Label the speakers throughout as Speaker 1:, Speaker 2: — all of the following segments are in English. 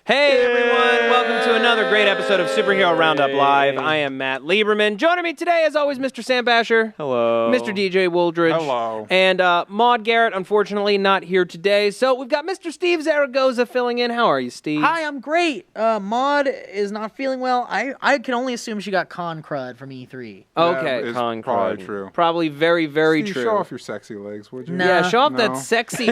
Speaker 1: Hey everyone, welcome to another great episode of Superhero Roundup Live. I am Matt Lieberman. Joining me today, as always, Mr. Sam Basher.
Speaker 2: Hello.
Speaker 1: Mr. DJ Wooldridge.
Speaker 3: Hello.
Speaker 1: And Maude Garrett, unfortunately, not here today. So we've got Mr. Steve Zaragoza filling in. How are you, Steve?
Speaker 4: Hi, I'm great. Maude is not feeling well. I can only assume she got con crud from E3.
Speaker 1: Okay.
Speaker 3: That is
Speaker 1: Con
Speaker 3: probably
Speaker 1: crud.
Speaker 3: true.
Speaker 1: Probably very, very
Speaker 3: Steve,
Speaker 1: true.
Speaker 3: show off your sexy legs, would you?
Speaker 4: No.
Speaker 1: Yeah, show off
Speaker 3: No.
Speaker 1: that sexy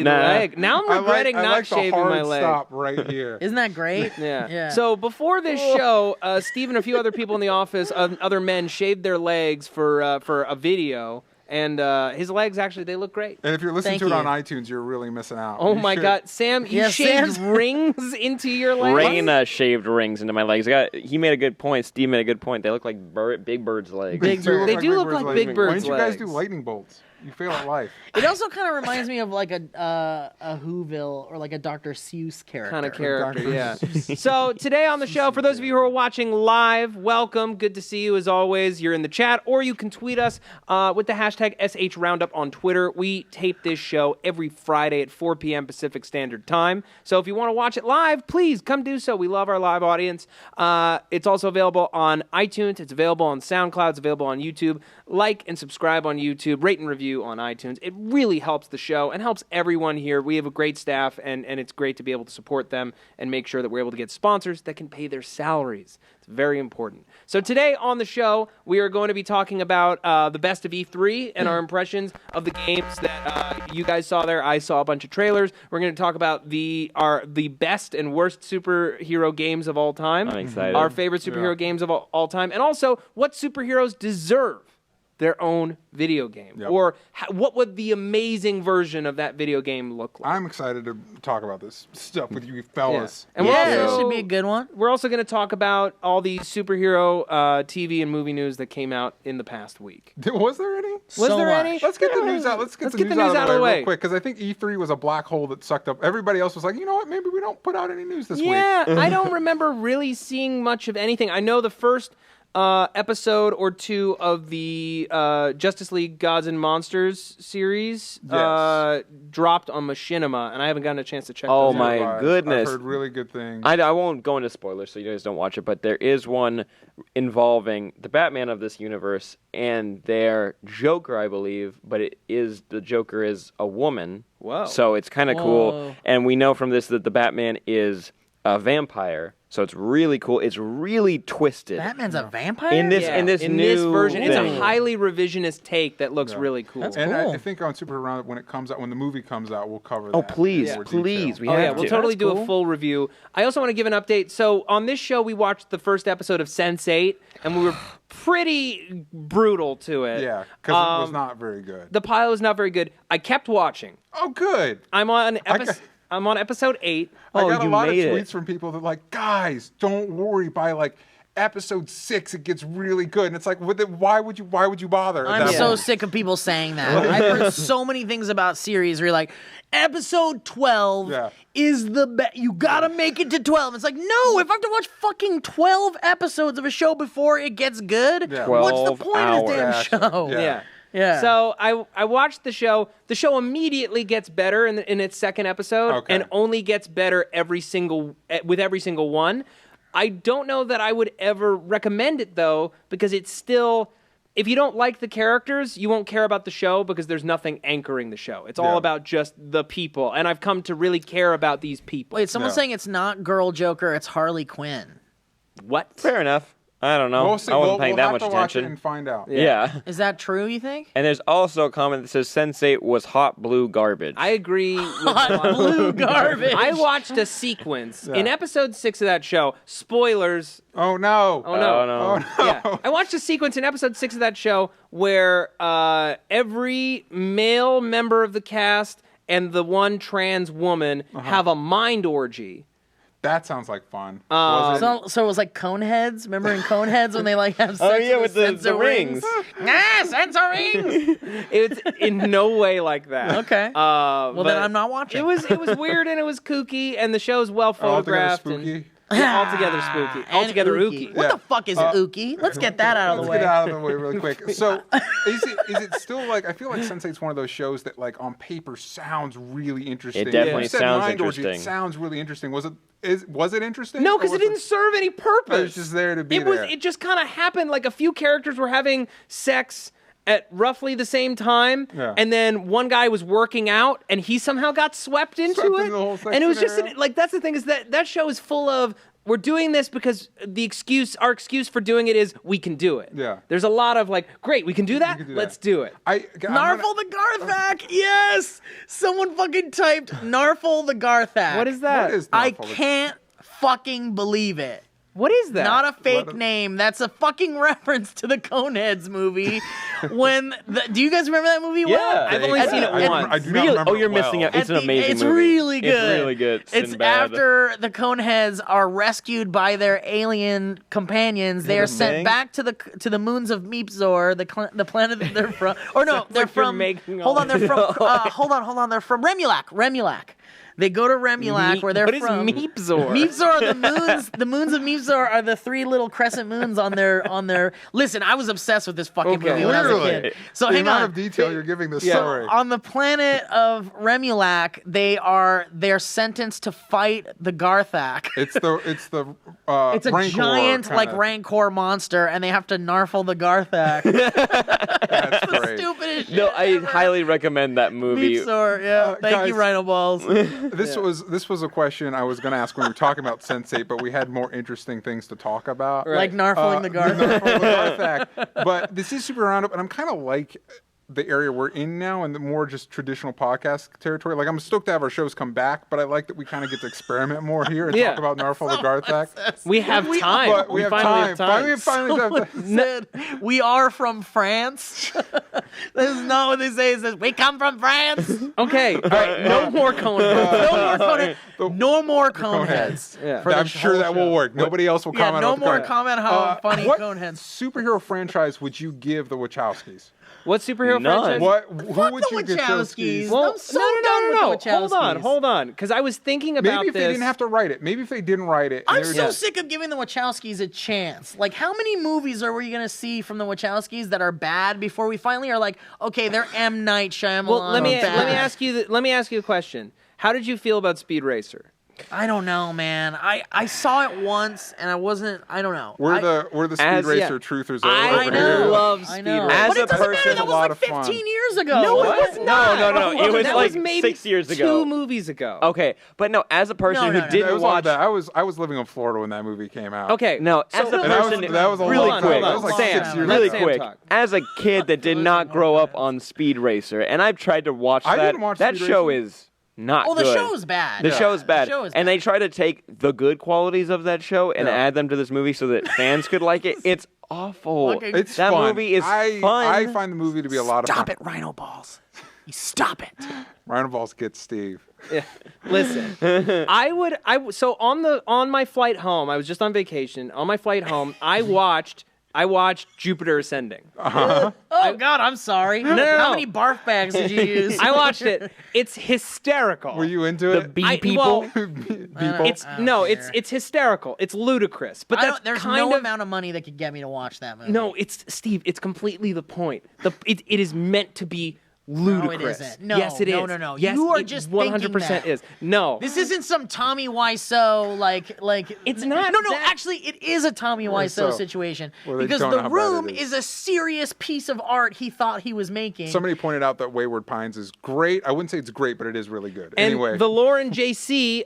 Speaker 2: Nah.
Speaker 1: leg. Now I'm regretting
Speaker 3: I
Speaker 1: not
Speaker 3: like the
Speaker 1: shaving
Speaker 3: hard
Speaker 1: my leg.
Speaker 3: stop right here.
Speaker 4: Isn't that great?
Speaker 1: Yeah. So before this show, Steve and a few other people in the office, other men, shaved their legs for a video, and his legs actually they look great.
Speaker 3: And if you're listening
Speaker 4: Thank
Speaker 3: to it
Speaker 4: you.
Speaker 3: on iTunes, you're really missing out.
Speaker 1: Oh
Speaker 3: You
Speaker 1: my
Speaker 3: should.
Speaker 1: God, Sam! You
Speaker 4: Yeah,
Speaker 1: shaved
Speaker 4: Sam's-
Speaker 1: rings into your legs.
Speaker 2: Rain shaved rings into my legs. He made a good point. Steve made a good point. They look like Big Bird's legs.
Speaker 4: Big Bird.
Speaker 1: They do look
Speaker 3: Bird's
Speaker 1: like
Speaker 3: legs.
Speaker 1: Big Bird's
Speaker 3: Why didn't you guys do
Speaker 1: legs.
Speaker 3: lightning bolts? You fail at life.
Speaker 4: It also kind of reminds me of like a Whoville or like a Dr. Seuss character.
Speaker 1: Kind of character,
Speaker 3: Dr.
Speaker 1: yeah. So today on the show, for those of you who are watching live, welcome. Good to see you as always. You're in the chat, or you can tweet us with the hashtag SHRoundup on Twitter. We tape this show every Friday at 4 p.m. Pacific Standard Time. So if you want to watch it live, please come do so. We love our live audience. It's also available on iTunes. It's available on SoundCloud. It's available on YouTube. Like and subscribe on YouTube. Rate and review on iTunes. It really helps the show and helps everyone here. We have a great staff, and it's great to be able to support them and make sure that we're able to get sponsors that can pay their salaries. It's very important. So today on the show, we are going to be talking about the best of E3 and our impressions of the games that you guys saw there. I saw a bunch of trailers. We're going to talk about the best and worst superhero games of all time.
Speaker 2: I'm excited.
Speaker 1: Our favorite superhero games of all time. And also, what superheroes deserve their own video game.
Speaker 3: Yep.
Speaker 1: Or what would the amazing version of that video game look like?
Speaker 3: I'm excited to talk about this stuff with you fellas.
Speaker 1: And
Speaker 4: Yeah,
Speaker 1: we're
Speaker 4: this
Speaker 1: also,
Speaker 4: should be a good one.
Speaker 1: we're also going to talk about all the superhero TV and movie news that came out in the past week.
Speaker 3: Was there any?
Speaker 1: Was
Speaker 4: So
Speaker 1: there
Speaker 4: much.
Speaker 1: any?
Speaker 3: Let's get the news out. Let's get the news out of the way real quick, because I think E3 was a black hole that sucked up. Everybody else was like, you know what? Maybe we don't put out any news this week.
Speaker 1: Yeah, I don't remember really seeing much of anything. I know the first episode or two of the Justice League Gods and Monsters series dropped on Machinima, and I haven't gotten a chance to check
Speaker 2: Oh
Speaker 1: those
Speaker 2: my
Speaker 1: out.
Speaker 2: goodness.
Speaker 3: I've heard really good things.
Speaker 2: I won't go into spoilers so you guys don't watch it, but there is one involving the Batman of this universe and their Joker, I believe, but the Joker is a woman.
Speaker 1: Whoa.
Speaker 2: So it's kind of cool.
Speaker 4: Whoa.
Speaker 2: And we know from this that the Batman is a vampire. So it's really cool. It's really twisted.
Speaker 4: Batman's a vampire?
Speaker 2: In this
Speaker 1: Yeah,
Speaker 2: in this new
Speaker 1: version, it's
Speaker 2: thing.
Speaker 1: a highly revisionist take that looks really cool.
Speaker 4: That's
Speaker 3: And
Speaker 4: cool.
Speaker 3: I think on Super Roundup, when it comes out, when the movie comes out, we'll cover that.
Speaker 2: Oh, please,
Speaker 3: in more
Speaker 2: please.
Speaker 3: detail.
Speaker 2: We
Speaker 1: Oh
Speaker 2: have
Speaker 1: yeah,
Speaker 2: to.
Speaker 1: we'll totally
Speaker 4: That's
Speaker 1: do
Speaker 4: cool.
Speaker 1: a full review. I also want to give an update. So on this show, we watched the first episode of Sense8, and we were pretty brutal to it.
Speaker 3: Yeah, because it was not very good.
Speaker 1: The pilot was not very good. I kept watching.
Speaker 3: Oh, good.
Speaker 1: I'm on
Speaker 3: got-
Speaker 1: I'm on episode 8.
Speaker 3: I
Speaker 2: Oh,
Speaker 3: got a
Speaker 2: you
Speaker 3: lot of
Speaker 2: made it.
Speaker 3: tweets from people that are like, guys, don't worry. By like episode 6, it gets really good. And it's like, why would you bother? at
Speaker 4: I'm
Speaker 3: that
Speaker 4: so
Speaker 3: point?
Speaker 4: sick of people saying that. I've heard so many things about series where you're like, episode 12
Speaker 3: Yeah.
Speaker 4: is the best. You gotta make it to 12. It's like, no, if I have to watch fucking 12 episodes of a show before it gets good,
Speaker 3: Yeah.
Speaker 4: what's the
Speaker 2: 12
Speaker 4: point of this damn
Speaker 3: hours.
Speaker 4: show?
Speaker 3: Yeah.
Speaker 4: Yeah.
Speaker 1: So I watched the show. The show immediately gets better in its second episode,
Speaker 3: Okay.
Speaker 1: and only gets better with every single one. I don't know that I would ever recommend it though, because it's still. If you don't like the characters, you won't care about the show because there's nothing anchoring the show. It's all
Speaker 3: Yeah.
Speaker 1: about just the people, and I've come to really care about these people.
Speaker 4: Wait, someone's
Speaker 3: No.
Speaker 4: saying it's not Girl Joker, it's Harley Quinn.
Speaker 1: What?
Speaker 2: Fair enough. I don't know.
Speaker 3: We'll see.
Speaker 2: I wasn't
Speaker 3: We'll
Speaker 2: paying that
Speaker 3: have
Speaker 2: much
Speaker 3: to watch it
Speaker 2: attention.
Speaker 3: and find out.
Speaker 2: Yeah.
Speaker 4: Is that true, you think?
Speaker 2: And there's also a comment that says Sense8 was hot blue garbage.
Speaker 1: I agree with
Speaker 4: Hot blue garbage.
Speaker 1: I watched a sequence
Speaker 3: Yeah.
Speaker 1: in episode 6 of that show. Spoilers.
Speaker 3: Oh no.
Speaker 1: Oh no.
Speaker 2: Oh, no.
Speaker 3: Oh no.
Speaker 1: Yeah, I watched a sequence in episode 6 of that show where every male member of the cast and the one trans woman have a mind orgy.
Speaker 3: That sounds like fun. Was it?
Speaker 4: So it was like Coneheads. Remember in Coneheads when they like have sex
Speaker 2: Oh, yeah, with the
Speaker 4: sensor
Speaker 2: rings.
Speaker 4: Ah, sensor rings.
Speaker 1: It's in no way like that.
Speaker 4: Okay. Well,
Speaker 1: but
Speaker 4: then I'm not watching.
Speaker 1: It was weird and it was kooky, and the show's well
Speaker 3: Altogether
Speaker 1: photographed.
Speaker 3: spooky.
Speaker 1: Altogether spooky.
Speaker 4: And
Speaker 1: Altogether ooky.
Speaker 4: What the fuck is ooky? Let's get that out of the way.
Speaker 3: Let's get out of the way really quick. So, is it still like, I feel like Sense8's one of those shows that like on paper sounds really interesting.
Speaker 2: It definitely
Speaker 3: You said
Speaker 2: sounds
Speaker 3: Mind Orgy,
Speaker 2: interesting.
Speaker 3: It sounds really interesting. Was it interesting?
Speaker 1: No,
Speaker 3: Or
Speaker 1: because
Speaker 3: was
Speaker 1: it didn't serve any purpose.
Speaker 3: It was just there to be
Speaker 1: It was.
Speaker 3: there.
Speaker 1: It just kind of happened. Like a few characters were having sex at roughly the same time,
Speaker 3: Yeah.
Speaker 1: and then one guy was working out, and he somehow got swept into
Speaker 3: Swept
Speaker 1: it.
Speaker 3: into the whole sex
Speaker 1: And it was just
Speaker 3: scenario?
Speaker 1: like that's the thing is that show is full of. We're doing this because our excuse for doing it is we can do it.
Speaker 3: Yeah.
Speaker 1: There's a lot of like, great, we can do that.
Speaker 3: can do
Speaker 1: Let's
Speaker 3: that.
Speaker 1: do it.
Speaker 4: Narfle the Garthak! Yes! Someone fucking typed Narfle the Garthak.
Speaker 1: What is that?
Speaker 3: What is
Speaker 4: I
Speaker 3: Narfle the-
Speaker 4: can't fucking believe it.
Speaker 1: What is that?
Speaker 4: Not a fake
Speaker 3: What?
Speaker 4: name. That's a fucking reference to the Coneheads movie. Do you guys remember that movie?
Speaker 2: Yeah.
Speaker 4: Well?
Speaker 1: I've only seen it
Speaker 3: I
Speaker 1: once.
Speaker 3: do not
Speaker 2: Really?
Speaker 3: remember
Speaker 2: Oh, you're
Speaker 3: it well.
Speaker 2: missing out. It's an amazing
Speaker 4: It's
Speaker 2: movie.
Speaker 4: really good.
Speaker 2: It's really good.
Speaker 4: It's
Speaker 2: Sinbad.
Speaker 4: after the Coneheads are rescued by their alien companions. They are sent
Speaker 2: thing?
Speaker 4: back to the moons of Meepzor, the planet that they're from. Or no, they're
Speaker 1: like you're
Speaker 4: from.
Speaker 1: making
Speaker 4: Hold
Speaker 1: all
Speaker 4: on, they're from. Hold on. They're from Remulac. Remulac. They go to Remulac, where they're
Speaker 1: what is
Speaker 4: from.
Speaker 1: Meepzor?
Speaker 4: Meepzor are the moons. The moons of Meepzor are the three little crescent moons on their. Listen, I was obsessed with this fucking
Speaker 1: Okay.
Speaker 4: movie when I was a
Speaker 3: Literally.
Speaker 4: kid. So
Speaker 3: the
Speaker 4: hang
Speaker 3: amount
Speaker 4: on.
Speaker 3: of detail you're giving this
Speaker 1: Yeah.
Speaker 3: story.
Speaker 4: On the planet of Remulac, they're sentenced to fight the Garthak.
Speaker 3: It's the
Speaker 4: It's a
Speaker 3: Rancor
Speaker 4: giant
Speaker 3: kinda.
Speaker 4: like Rancor monster, and they have to narfle the Garthak.
Speaker 3: That's
Speaker 4: the
Speaker 3: great.
Speaker 4: stupidest shit
Speaker 2: No, I
Speaker 4: ever.
Speaker 2: highly recommend that movie.
Speaker 4: Meepzor, yeah. Thank you,
Speaker 3: guys.
Speaker 4: Rhino Balls.
Speaker 3: This was a question I was going to ask when we were talking about Sense8, but we had more interesting things to talk about.
Speaker 1: Right.
Speaker 4: Like narfling the Garthak.
Speaker 3: Narfle the Garthak. But this is Super Roundup, and I'm kind of like the area we're in now and the more just traditional podcast territory. Like, I'm stoked to have our shows come back, but I like that we kind of get to experiment more here and
Speaker 1: Yeah.
Speaker 3: talk about Narfle the Garthak.
Speaker 1: We have time.
Speaker 3: But we have
Speaker 1: finally
Speaker 3: time.
Speaker 1: have time.
Speaker 3: Finally have time.
Speaker 4: Said, we are from France. This is not what they say. It says, we come from France.
Speaker 1: Okay, all right, no more Coneheads.
Speaker 4: No more Coneheads.
Speaker 1: Yeah.
Speaker 4: For
Speaker 3: I'm
Speaker 4: the
Speaker 3: sure that
Speaker 4: whole
Speaker 3: will
Speaker 4: show.
Speaker 3: work. Nobody else will
Speaker 4: Yeah,
Speaker 3: comment
Speaker 4: no
Speaker 3: on the
Speaker 4: more
Speaker 3: Coneheads.
Speaker 4: comment how funny
Speaker 3: what
Speaker 4: Coneheads.
Speaker 3: superhero franchise would you give the Wachowskis?
Speaker 1: What superhero
Speaker 2: None.
Speaker 1: franchise?
Speaker 3: Who
Speaker 4: Fuck
Speaker 3: would
Speaker 4: the
Speaker 3: you get
Speaker 4: Wachowskis.
Speaker 1: Well,
Speaker 4: I'm so
Speaker 1: no.
Speaker 4: done with the Wachowskis.
Speaker 1: Hold on. Because I was thinking about
Speaker 3: Maybe if
Speaker 1: this.
Speaker 3: they didn't have to write it. Maybe if they didn't write it. and
Speaker 4: I'm
Speaker 3: they were
Speaker 4: so
Speaker 3: just-
Speaker 4: sick of giving the Wachowskis a chance. Like, how many movies are we going to see from the Wachowskis that are bad before we finally are like, okay, they're M. Night Shyamalan.
Speaker 1: Well, let me
Speaker 4: bad.
Speaker 1: ask you a question. How did you feel about Speed Racer?
Speaker 4: I don't know, man. I saw it once and I don't know.
Speaker 3: We're the Speed
Speaker 2: As-
Speaker 3: Racer
Speaker 1: yeah.
Speaker 3: truthers
Speaker 1: I
Speaker 3: over
Speaker 1: know.
Speaker 3: here.
Speaker 1: love
Speaker 4: I
Speaker 1: Speed
Speaker 4: know.
Speaker 1: Racer.
Speaker 2: As
Speaker 4: But
Speaker 2: a
Speaker 4: it doesn't matter.
Speaker 2: person,
Speaker 4: That
Speaker 3: a
Speaker 4: was
Speaker 3: lot
Speaker 4: like
Speaker 3: of fun.
Speaker 4: 15 years ago.
Speaker 1: No,
Speaker 2: What?
Speaker 1: it was not.
Speaker 2: No. It was
Speaker 1: that
Speaker 2: like
Speaker 1: was maybe
Speaker 2: 6 years ago.
Speaker 1: 2 movies ago.
Speaker 2: Okay, but no, as a person
Speaker 4: No,
Speaker 2: who
Speaker 4: no.
Speaker 3: It
Speaker 2: didn't
Speaker 3: was like
Speaker 2: watch.
Speaker 3: that. I was living in Florida when that movie came out.
Speaker 1: Okay.
Speaker 2: No, as a
Speaker 1: no,
Speaker 3: And that
Speaker 2: person,
Speaker 3: was a
Speaker 2: really
Speaker 3: long
Speaker 2: quick,
Speaker 3: time. That was like
Speaker 1: Sam,
Speaker 3: 6 years
Speaker 1: let
Speaker 2: really
Speaker 1: Sam
Speaker 2: quick.
Speaker 1: talk.
Speaker 2: As a kid that did not grow up on Speed Racer, and I've tried to watch
Speaker 3: I
Speaker 2: that.
Speaker 3: didn't watch
Speaker 2: That
Speaker 3: Speed
Speaker 2: show
Speaker 3: Racer.
Speaker 2: is not
Speaker 4: Oh, the
Speaker 2: good.
Speaker 4: show's bad.
Speaker 2: The
Speaker 4: Yeah.
Speaker 2: show's bad.
Speaker 4: The show is
Speaker 2: And they try to take the good qualities of that show and
Speaker 3: Yeah.
Speaker 2: add them to this movie so that fans could like it. It's awful.
Speaker 4: Okay.
Speaker 3: It's
Speaker 2: that
Speaker 3: fun.
Speaker 2: movie is fun.
Speaker 3: I find the movie to be a lot of
Speaker 4: Stop
Speaker 3: fun.
Speaker 4: it, Rhino Balls. You stop it.
Speaker 3: Rhino Balls gets Steve.
Speaker 1: Listen, so on my flight home, I was just on vacation. On my flight home, I watched Jupiter Ascending.
Speaker 4: Oh, God, I'm sorry.
Speaker 1: no,
Speaker 4: How
Speaker 1: no.
Speaker 4: many barf bags did you use?
Speaker 1: I watched it. It's hysterical.
Speaker 3: Were you into
Speaker 2: The
Speaker 3: it?
Speaker 2: bee
Speaker 1: I-
Speaker 2: people.
Speaker 1: well,
Speaker 3: People?
Speaker 1: It's
Speaker 4: I don't
Speaker 1: no,
Speaker 4: care.
Speaker 1: it's hysterical. It's ludicrous. But that's
Speaker 4: there's
Speaker 1: kind
Speaker 4: no
Speaker 1: of
Speaker 4: amount of money that could get me to watch that movie.
Speaker 1: no. It's Steve. It's completely the point. It is meant to be ludicrous.
Speaker 4: isn't. No,
Speaker 1: yes, it is.
Speaker 4: no, no, no.
Speaker 1: Yes,
Speaker 4: You are
Speaker 1: it
Speaker 4: just
Speaker 1: 100%
Speaker 4: thinking that.
Speaker 1: is. No,
Speaker 4: This isn't some Tommy Wiseau like.
Speaker 1: It's not
Speaker 4: No,
Speaker 1: that-
Speaker 4: actually, it is a Tommy Wiseau
Speaker 3: so?
Speaker 4: situation
Speaker 3: Well, they
Speaker 4: because
Speaker 3: don't know
Speaker 4: The
Speaker 3: how bad
Speaker 4: Room
Speaker 3: it is.
Speaker 4: is a serious piece of art he thought he was making.
Speaker 3: Somebody pointed out that Wayward Pines is great. I wouldn't say it's great, but it is really good.
Speaker 1: and
Speaker 3: Anyway,
Speaker 1: the Lauren JC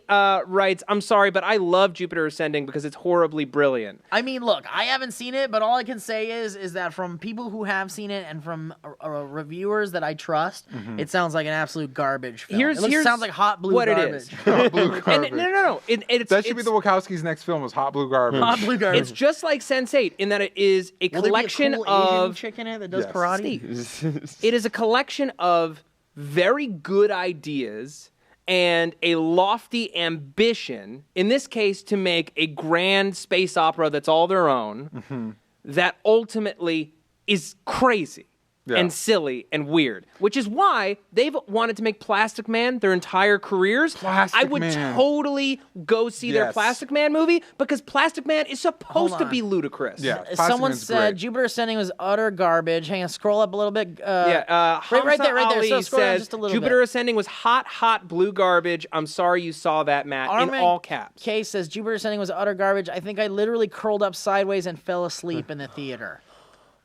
Speaker 1: writes, "I'm sorry, but I love Jupiter Ascending because it's horribly brilliant."
Speaker 4: I mean, look, I haven't seen it, but all I can say is that from people who have seen it and from reviewers that I trust, it sounds like an absolute garbage film.
Speaker 1: Here's
Speaker 4: sounds like hot blue
Speaker 1: what
Speaker 4: garbage.
Speaker 1: it is.
Speaker 3: Blue
Speaker 1: And
Speaker 3: Garbage.
Speaker 1: no. It's
Speaker 3: That should be
Speaker 1: it's-
Speaker 3: the Wachowskis' next film is Hot Blue Garbage.
Speaker 4: Hot blue garbage.
Speaker 1: It's just like Sense8 in that it is a
Speaker 4: Will there be
Speaker 1: collection
Speaker 4: a cool Asian
Speaker 1: of
Speaker 4: chick in it that does
Speaker 3: Yes.
Speaker 4: karate.
Speaker 1: It is a collection of very good ideas and a lofty ambition, in this case, to make a grand space opera that's all their own, that ultimately is crazy. and silly and weird, which is why they've wanted to make Plastic Man their entire careers.
Speaker 3: Plastic
Speaker 1: I would
Speaker 3: Man.
Speaker 1: totally go see their
Speaker 3: Yes.
Speaker 1: Plastic Man movie because Plastic Man is supposed
Speaker 4: Hold
Speaker 1: to
Speaker 4: on.
Speaker 1: be ludicrous.
Speaker 3: Yeah. Plastic
Speaker 4: Someone
Speaker 3: Man's
Speaker 4: said
Speaker 3: great.
Speaker 4: Jupiter Ascending was utter garbage. Hang on, scroll up a little bit.
Speaker 1: Yeah,
Speaker 4: right there.
Speaker 1: Ali
Speaker 4: So scroll down
Speaker 1: says
Speaker 4: just a little
Speaker 1: Jupiter
Speaker 4: bit.
Speaker 1: Ascending was hot blue garbage. I'm sorry you saw that, Matt, in
Speaker 4: Armin
Speaker 1: all caps.
Speaker 4: K says Jupiter Ascending was utter garbage. I think I literally curled up sideways and fell asleep in the theater.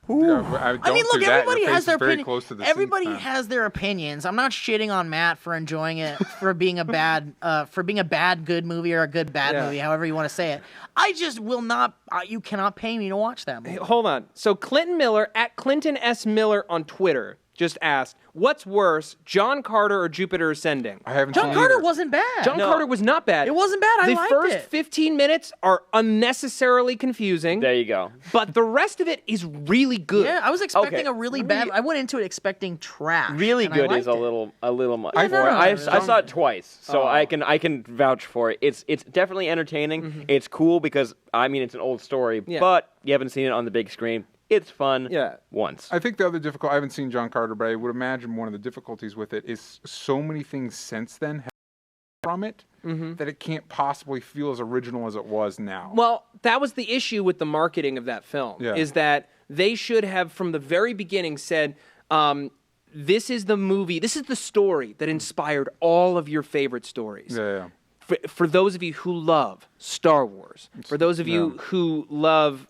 Speaker 3: I
Speaker 4: I mean, look, everybody has their
Speaker 3: very
Speaker 4: opinion.
Speaker 3: close to the
Speaker 4: Everybody
Speaker 3: seat, man.
Speaker 4: has their opinions. I'm not shitting on Matt for enjoying it, for being a bad good movie or a good bad movie, however you want to say it. I just will not. You cannot pay me to watch that movie.
Speaker 1: Hold on. So Clinton Miller at Clinton S. Miller on Twitter just asked, "What's worse, John Carter or Jupiter Ascending?"
Speaker 3: I haven't
Speaker 4: John
Speaker 3: seen
Speaker 4: Carter
Speaker 3: either.
Speaker 4: wasn't bad.
Speaker 1: John Carter was not bad.
Speaker 4: It wasn't bad. I
Speaker 1: The
Speaker 4: liked
Speaker 1: first
Speaker 4: it.
Speaker 1: 15 minutes are unnecessarily confusing,
Speaker 2: There you go.
Speaker 1: but the rest of it is really good.
Speaker 4: Yeah, I was expecting
Speaker 2: Okay.
Speaker 4: a really bad. I went into it expecting trash.
Speaker 2: Really
Speaker 4: and I
Speaker 2: good is
Speaker 4: liked
Speaker 2: a
Speaker 4: it.
Speaker 2: little much.
Speaker 3: I-
Speaker 2: more.
Speaker 3: no, no,
Speaker 2: I
Speaker 3: no,
Speaker 2: saw it twice, so I can vouch for it. It's definitely entertaining. It's cool because I mean it's an old story,
Speaker 1: Yeah.
Speaker 2: but you haven't seen it on the big screen. It's fun.
Speaker 1: Yeah.
Speaker 2: Once.
Speaker 3: I think the other difficult. I haven't seen John Carter, but I would imagine one of the difficulties with it is so many things since then have from it that it can't possibly feel as original as it was now.
Speaker 1: Well, that was the issue with the marketing of that film,
Speaker 3: Yeah.
Speaker 1: is that they should have, from the very beginning, said, this is the movie, this is the story that inspired all of your favorite stories.
Speaker 3: Yeah.
Speaker 1: For those of you who love Star Wars, for those of you who love,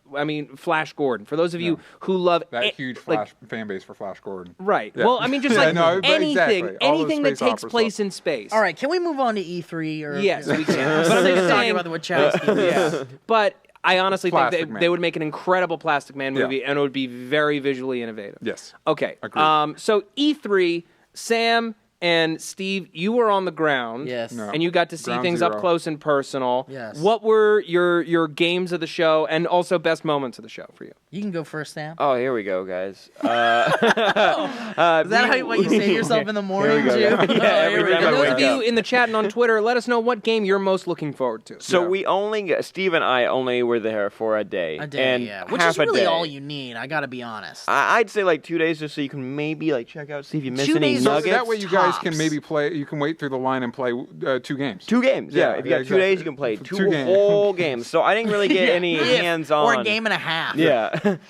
Speaker 1: Flash Gordon, for those of you who love
Speaker 3: That huge fan base for Flash Gordon.
Speaker 1: right?
Speaker 3: Yeah.
Speaker 1: Well, I mean, just
Speaker 3: Yeah,
Speaker 1: like
Speaker 3: no, but
Speaker 1: anything,
Speaker 3: exactly. All those
Speaker 1: anything that
Speaker 3: space
Speaker 1: takes
Speaker 3: opera
Speaker 1: place
Speaker 3: stuff.
Speaker 1: in space.
Speaker 4: All right, can we move on to E3? Or
Speaker 1: Yes, we can.
Speaker 4: But I'm
Speaker 1: But I'm
Speaker 4: just
Speaker 1: just
Speaker 4: talking
Speaker 1: saying,
Speaker 4: about the Wachowski.
Speaker 1: yeah. But I honestly think
Speaker 3: Plastic
Speaker 1: they
Speaker 3: Man.
Speaker 1: would make an incredible Plastic Man movie,
Speaker 3: Yeah.
Speaker 1: and it would be very visually innovative.
Speaker 3: Yes.
Speaker 1: Okay.
Speaker 3: Agreed.
Speaker 1: So E3, Sam and Steve, you were on the ground.
Speaker 4: Yes.
Speaker 3: No.
Speaker 1: And you got to see
Speaker 3: Ground
Speaker 1: things up
Speaker 3: zero.
Speaker 1: close and personal.
Speaker 4: Yes.
Speaker 1: What were your games of the show and also best moments of the show for you?
Speaker 4: You can go first, Sam.
Speaker 2: Oh, here we go, guys.
Speaker 4: Is that what you say to yourself in the morning,
Speaker 2: go,
Speaker 4: Jim?
Speaker 2: yeah.
Speaker 4: Oh,
Speaker 2: Yeah,
Speaker 4: here
Speaker 2: every
Speaker 4: we
Speaker 2: time
Speaker 1: And
Speaker 2: I
Speaker 4: go.
Speaker 1: those
Speaker 2: wake
Speaker 1: of you
Speaker 2: up.
Speaker 1: in the chat and on Twitter, let us know what game you're most looking forward to.
Speaker 2: So
Speaker 3: Yeah.
Speaker 2: we only Steve and I only were there for a day.
Speaker 4: A day,
Speaker 2: and
Speaker 4: yeah. Which
Speaker 2: half
Speaker 4: is
Speaker 2: a
Speaker 4: really
Speaker 2: day.
Speaker 4: all you need, I gotta be honest.
Speaker 2: I'd say like 2 days just so you can maybe like check out, see if you miss
Speaker 4: 2
Speaker 2: any
Speaker 4: days-
Speaker 3: So
Speaker 2: nuggets.
Speaker 3: that way you guys can
Speaker 4: Tops.
Speaker 3: maybe play. You can wait through the line and play 2 games.
Speaker 2: 2 games, yeah.
Speaker 3: Yeah,
Speaker 2: If you got
Speaker 3: yeah,
Speaker 2: 2 days, you
Speaker 3: exactly.
Speaker 2: can play
Speaker 3: Two
Speaker 2: two
Speaker 3: games.
Speaker 2: whole games. So I didn't really get any hands-on.
Speaker 4: Or a game and a half.
Speaker 2: Yeah,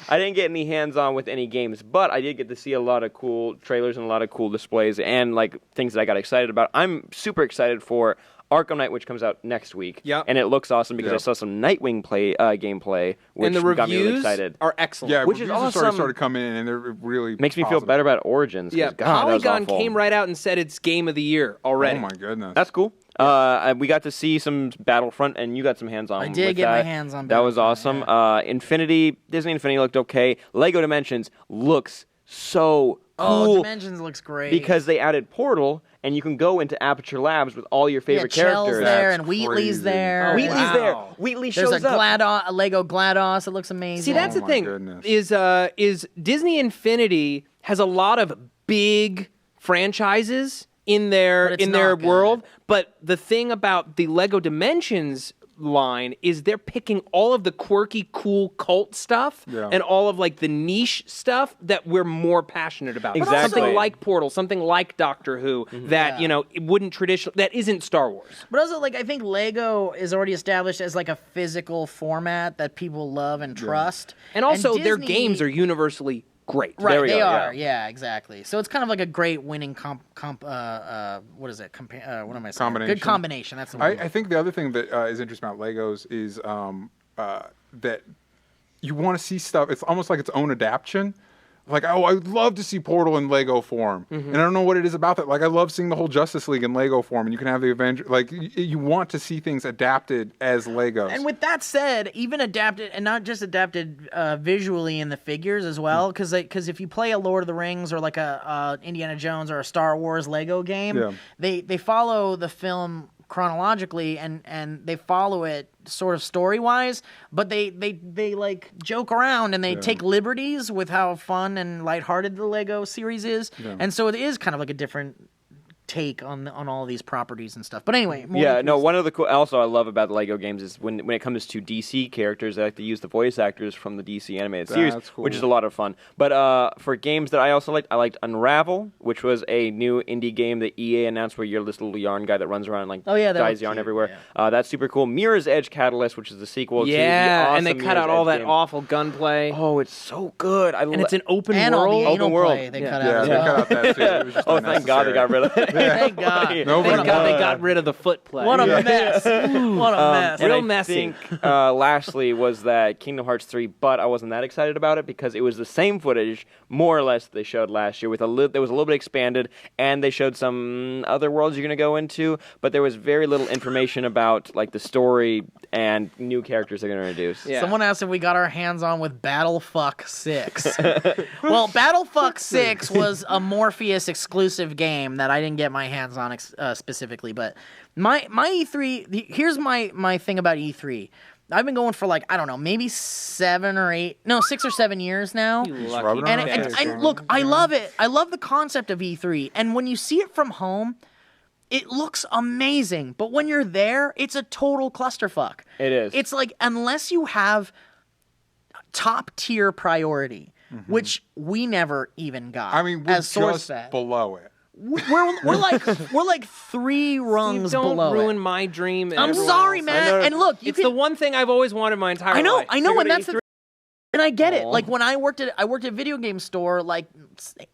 Speaker 2: I didn't get any hands-on with any games, but I did get to see a lot of cool trailers and a lot of cool displays and like things that I got excited about. I'm super excited for Arkham Knight, which comes out next week.
Speaker 1: Yep.
Speaker 2: And it looks awesome because I
Speaker 3: Yep.
Speaker 2: saw some Nightwing gameplay, which
Speaker 1: and the
Speaker 2: got me really
Speaker 1: reviews
Speaker 2: excited.
Speaker 1: are excellent.
Speaker 3: Yeah,
Speaker 2: Which is
Speaker 3: reviews have
Speaker 2: awesome.
Speaker 3: started coming in, and they're really
Speaker 2: Makes me feel
Speaker 3: positive.
Speaker 2: better about Origins. 'cause
Speaker 1: Yeah,
Speaker 2: God, that was
Speaker 1: Polygon
Speaker 2: awful.
Speaker 1: came right out and said it's game of the year already.
Speaker 3: Oh my goodness.
Speaker 2: That's cool. We got to see some Battlefront, and you got some hands-on.
Speaker 4: I did
Speaker 2: with
Speaker 4: get my
Speaker 2: that.
Speaker 4: hands on
Speaker 2: That was
Speaker 4: Battlefront,
Speaker 2: awesome. Disney Infinity looked okay. Lego Dimensions looks so
Speaker 4: Oh,
Speaker 2: cool
Speaker 4: Dimensions looks great.
Speaker 2: because they added Portal, and you can go into Aperture Labs with all your favorite
Speaker 4: Chell's
Speaker 2: characters.
Speaker 4: there
Speaker 3: That's
Speaker 4: and Wheatley's
Speaker 3: crazy.
Speaker 4: there.
Speaker 1: Oh,
Speaker 2: Wheatley's
Speaker 1: wow.
Speaker 2: there. Wheatley
Speaker 4: There's
Speaker 2: shows
Speaker 4: a
Speaker 2: up.
Speaker 4: a Lego GLaDOS. It looks amazing.
Speaker 1: See, that's
Speaker 3: Oh
Speaker 1: the
Speaker 3: my
Speaker 1: thing
Speaker 3: goodness.
Speaker 1: is Disney Infinity has a lot of big franchises in
Speaker 4: But
Speaker 1: their
Speaker 4: it's
Speaker 1: in their
Speaker 4: not good.
Speaker 1: world, but the thing about the Lego Dimensions line is they're picking all of the quirky, cool cult stuff
Speaker 3: Yeah.
Speaker 1: and all of like the niche stuff that we're more passionate about.
Speaker 2: Exactly.
Speaker 1: Something like Portal, something like Doctor Who that it wouldn't traditionally that isn't Star Wars.
Speaker 4: But also, like, I think Lego is already established as like a physical format that people love and trust.
Speaker 1: And also their
Speaker 4: Disney-
Speaker 1: games are universally great.
Speaker 4: right.
Speaker 2: There we
Speaker 4: They
Speaker 2: go,
Speaker 4: are,
Speaker 2: yeah.
Speaker 4: yeah, exactly. So it's kind of like a great winning what is it? What am I saying?
Speaker 3: Combination.
Speaker 4: Good combination. That's the
Speaker 3: I,
Speaker 4: one.
Speaker 3: I think the other thing that is interesting about Legos is that you want to see stuff. It's almost like its own adaptation. Like, oh, I would love to see Portal in Lego form, and I don't know what it is about that. Like, I love seeing the whole Justice League in Lego form, and you can have the Avengers. Like, you want to see things adapted as Legos.
Speaker 4: And with that said, even adapted, and not just adapted visually in the figures as well, because if you play a Lord of the Rings or like a Indiana Jones or a Star Wars Lego game,
Speaker 3: Yeah.
Speaker 4: they follow the film chronologically and they follow it sort of story wise, but they like joke around and they take liberties with how fun and lighthearted the Lego series is, and so it is kind of like a different take on all these properties and stuff. But anyway, more
Speaker 2: Yeah, no, one of the cool also I love about the Lego games is when it comes to DC characters, they like to use the voice actors from the DC animated series,
Speaker 3: cool.
Speaker 2: which is a lot of fun. But for games that I also liked, I liked Unravel, which was a new indie game that EA announced where you're this little yarn guy that runs around and like dyes yarn everywhere.
Speaker 4: Yeah.
Speaker 2: That's super cool. Mirror's Edge Catalyst, which is the sequel to the awesome
Speaker 1: and they cut out
Speaker 2: Mirror's
Speaker 1: all
Speaker 2: Edge
Speaker 1: that
Speaker 2: game.
Speaker 1: awful gunplay.
Speaker 2: Oh, it's so good.
Speaker 1: And it's an open
Speaker 4: and all the
Speaker 1: world.
Speaker 4: anal
Speaker 2: Open world.
Speaker 4: play they cut
Speaker 3: Yeah,
Speaker 4: out.
Speaker 3: they
Speaker 4: as well.
Speaker 3: cut out that too. It was just
Speaker 2: Oh, thank God they got rid of it.
Speaker 4: Thank God.
Speaker 3: Nobody
Speaker 1: Thank God they
Speaker 3: wanted
Speaker 1: got rid of the foot play.
Speaker 4: What a mess. What a mess.
Speaker 2: And
Speaker 1: Real
Speaker 2: I
Speaker 1: messy.
Speaker 2: think lastly was that Kingdom Hearts 3, but I wasn't that excited about it because it was the same footage, more or less, they showed last year. With there was a little bit expanded, and they showed some other worlds you're going to go into, but there was very little information about like the story and new characters they're going to introduce.
Speaker 1: Yeah.
Speaker 4: Someone asked if we got our hands on with Battlefuck 6. Well, Battlefuck 6 was a Morpheus exclusive game that I didn't get my hands on specifically, but my E3, here's my thing about E3. I've been going for like, I don't know, maybe 6 or 7 years now.
Speaker 1: You
Speaker 3: Just
Speaker 1: lucky
Speaker 3: rub it on
Speaker 4: And,
Speaker 3: our
Speaker 1: bastard.
Speaker 3: face.
Speaker 4: and look, I love it. I love the concept of E3. And when you see it from home, it looks amazing. But when you're there, it's a total clusterfuck.
Speaker 2: It is.
Speaker 4: It's like, unless you have top tier priority, which we never even got.
Speaker 3: I mean, we're
Speaker 4: as
Speaker 3: just
Speaker 4: SourceFed.
Speaker 3: below it.
Speaker 4: We're like 3 rungs
Speaker 1: Don't
Speaker 4: below
Speaker 1: ruin
Speaker 4: it.
Speaker 1: my dream. And
Speaker 4: I'm
Speaker 1: everyone
Speaker 4: sorry,
Speaker 1: else.
Speaker 4: man. And look, you
Speaker 1: It's
Speaker 4: can,
Speaker 1: the one thing I've always wanted my entire
Speaker 4: I know,
Speaker 1: life.
Speaker 4: I know,
Speaker 1: to go
Speaker 4: and
Speaker 1: to
Speaker 4: that's
Speaker 1: E3.
Speaker 4: and I get it.
Speaker 2: Aw.
Speaker 4: Like when I worked at a video game store like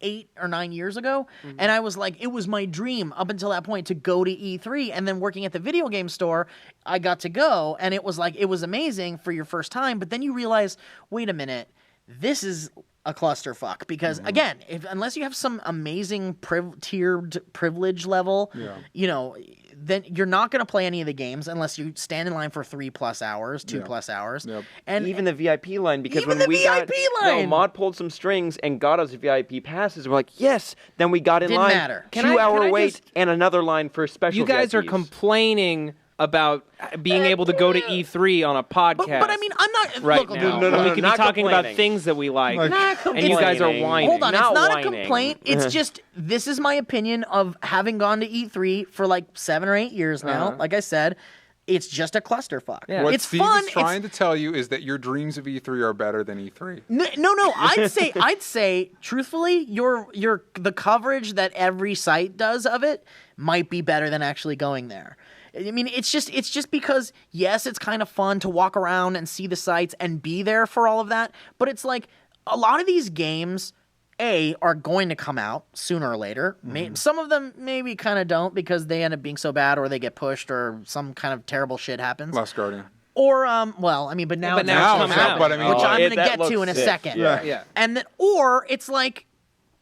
Speaker 4: 8 or 9 years ago, and I was like, it was my dream up until that point to go to E3, and then working at the video game store, I got to go, and it was like, it was amazing for your first time, but then you realize, wait a minute, this is a clusterfuck, because again, unless you have some amazing tiered privilege level, you know, then you're not going to play any of the games unless you stand in line for 3+ hours, 2+ hours, and
Speaker 2: even the VIP line, because
Speaker 4: Even
Speaker 2: when
Speaker 4: the
Speaker 2: we got,
Speaker 4: VIP line!
Speaker 2: Mod pulled some strings and got us VIP passes. We're like, yes. Then we got in
Speaker 4: Didn't
Speaker 2: line.
Speaker 4: matter.
Speaker 1: Can I
Speaker 2: 2-hour wait
Speaker 1: just-
Speaker 2: and another line for special.
Speaker 1: You guys are
Speaker 2: VIPs.
Speaker 1: complaining about being able to go to E3 on a podcast.
Speaker 4: but I mean, I'm not
Speaker 1: right
Speaker 4: look,
Speaker 1: now.
Speaker 2: no,
Speaker 1: we could be
Speaker 2: not
Speaker 1: talking about
Speaker 2: complaining.
Speaker 1: things that we like,
Speaker 3: Not
Speaker 1: and you guys are
Speaker 2: complaining.
Speaker 1: whining.
Speaker 4: Hold on,
Speaker 2: Not
Speaker 4: it's not
Speaker 2: whining.
Speaker 4: a complaint. It's just, this is my opinion of having gone to E3 for like 7 or 8 years now. Like I said, it's just a clusterfuck.
Speaker 1: Yeah.
Speaker 3: What
Speaker 4: It's
Speaker 3: Steve
Speaker 4: fun.
Speaker 3: is trying to tell you is that your dreams of E3 are better than E3.
Speaker 4: No. I'd say, truthfully, the coverage that every site does of it might be better than actually going there. I mean, it's just because, yes, it's kind of fun to walk around and see the sites and be there for all of that, but it's like a lot of these games, are going to come out sooner or later. Some of them maybe kind of don't because they end up being so bad, or they get pushed, or some kind of terrible shit happens.
Speaker 3: Last Guardian.
Speaker 4: Or well, I mean, but now
Speaker 1: But
Speaker 4: it's
Speaker 1: now
Speaker 4: actually
Speaker 1: it's coming out.
Speaker 4: happening,
Speaker 3: But I mean-
Speaker 4: which I'm going to
Speaker 2: that
Speaker 4: get to
Speaker 2: looks
Speaker 4: in a
Speaker 2: sick.
Speaker 4: second.
Speaker 3: Yeah.
Speaker 1: Yeah.
Speaker 4: And then, or it's like,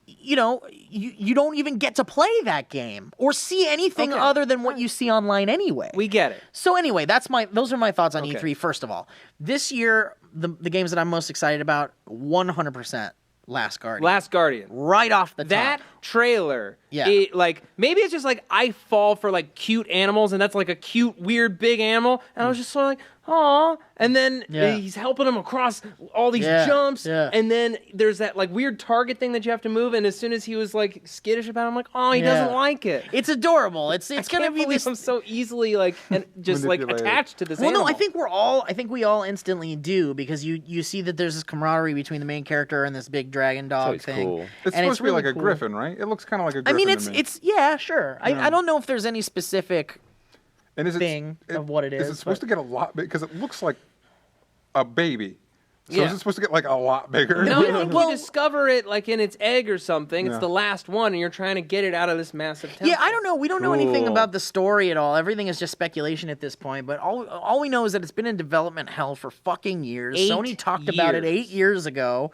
Speaker 4: you know, you don't even get to play that game or see anything
Speaker 1: Okay.
Speaker 4: other than what you see online anyway.
Speaker 1: We get it.
Speaker 4: So anyway, those are my thoughts on E3. First of all, this year the games that I'm most excited about, 100% Last Guardian.
Speaker 1: Last Guardian.
Speaker 4: Right off the
Speaker 1: That
Speaker 4: top.
Speaker 1: trailer,
Speaker 4: Yeah.
Speaker 1: like maybe it's just like I fall for like cute animals, and that's like a cute, weird, big animal, and I was just sort of like, aw, and then
Speaker 4: Yeah.
Speaker 1: he's helping him across all these
Speaker 4: Yeah,
Speaker 1: jumps,
Speaker 4: yeah.
Speaker 1: and then there's that like weird target thing that you have to move, and as soon as he was like skittish about it, I'm like, oh, he
Speaker 4: Yeah.
Speaker 1: doesn't like it.
Speaker 4: It's adorable. It's
Speaker 1: I
Speaker 4: gonna
Speaker 1: can't
Speaker 4: be
Speaker 1: believe
Speaker 4: this.
Speaker 1: I'm so easily like and just like
Speaker 3: Manipulated.
Speaker 1: attached to this
Speaker 4: Well,
Speaker 1: animal.
Speaker 4: no, I think we all instantly do, because you see that there's this camaraderie between the main character and this big dragon dog
Speaker 2: always
Speaker 4: thing.
Speaker 2: cool.
Speaker 3: It's
Speaker 4: And
Speaker 3: supposed to be
Speaker 4: really
Speaker 3: like a
Speaker 4: cool.
Speaker 3: griffin, right? It looks kind of like a
Speaker 4: I
Speaker 3: griffin
Speaker 4: mean,
Speaker 3: to me.
Speaker 4: it's yeah, sure. I don't know if there's any specific
Speaker 3: And is it-
Speaker 4: thing of what it
Speaker 3: Is
Speaker 4: is,
Speaker 3: it supposed
Speaker 4: but-
Speaker 3: to get a lot big? Because it looks like a baby. So
Speaker 1: Yeah.
Speaker 3: is it supposed to get like a lot bigger?
Speaker 1: No, I think
Speaker 4: Well-
Speaker 1: you discover it like in its egg or something. It's
Speaker 3: Yeah.
Speaker 1: the last one, and you're trying to get it out of this massive temple.
Speaker 4: Yeah, I don't know. We don't know anything
Speaker 2: Cool.
Speaker 4: about the story at all. Everything is just speculation at this point. But all we know is that it's been in development hell for fucking years.
Speaker 1: 8
Speaker 4: Sony talked about it
Speaker 1: years.
Speaker 4: 8 years ago,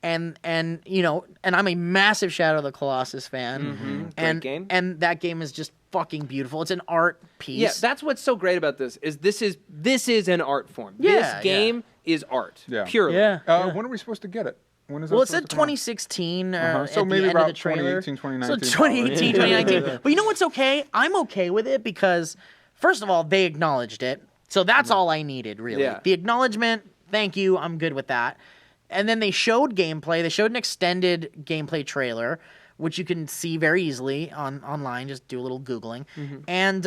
Speaker 4: and you know, and I'm a massive Shadow of the Colossus fan. And
Speaker 1: game.
Speaker 4: and that game is just fucking beautiful. It's an art piece.
Speaker 1: Yeah, that's what's so great about this is this is an art form.
Speaker 4: Yeah,
Speaker 1: this game is art.
Speaker 3: Yeah.
Speaker 1: Purely.
Speaker 4: yeah.
Speaker 3: When are we supposed to get it? When is
Speaker 4: Well,
Speaker 3: that
Speaker 4: it said
Speaker 3: supposed to come out?
Speaker 4: 2016
Speaker 3: So
Speaker 4: at
Speaker 3: maybe
Speaker 4: the end
Speaker 3: about
Speaker 4: of the trailer.
Speaker 3: 2018,
Speaker 4: So
Speaker 3: 2019
Speaker 4: 2018, 2019. But you know what's okay? I'm okay with it because, first of all, they acknowledged it. So that's all I needed, really.
Speaker 1: Yeah.
Speaker 4: The acknowledgement, thank you, I'm good with that. And then they showed gameplay. They showed an extended gameplay trailer which you can see very easily online. Just do a little Googling. And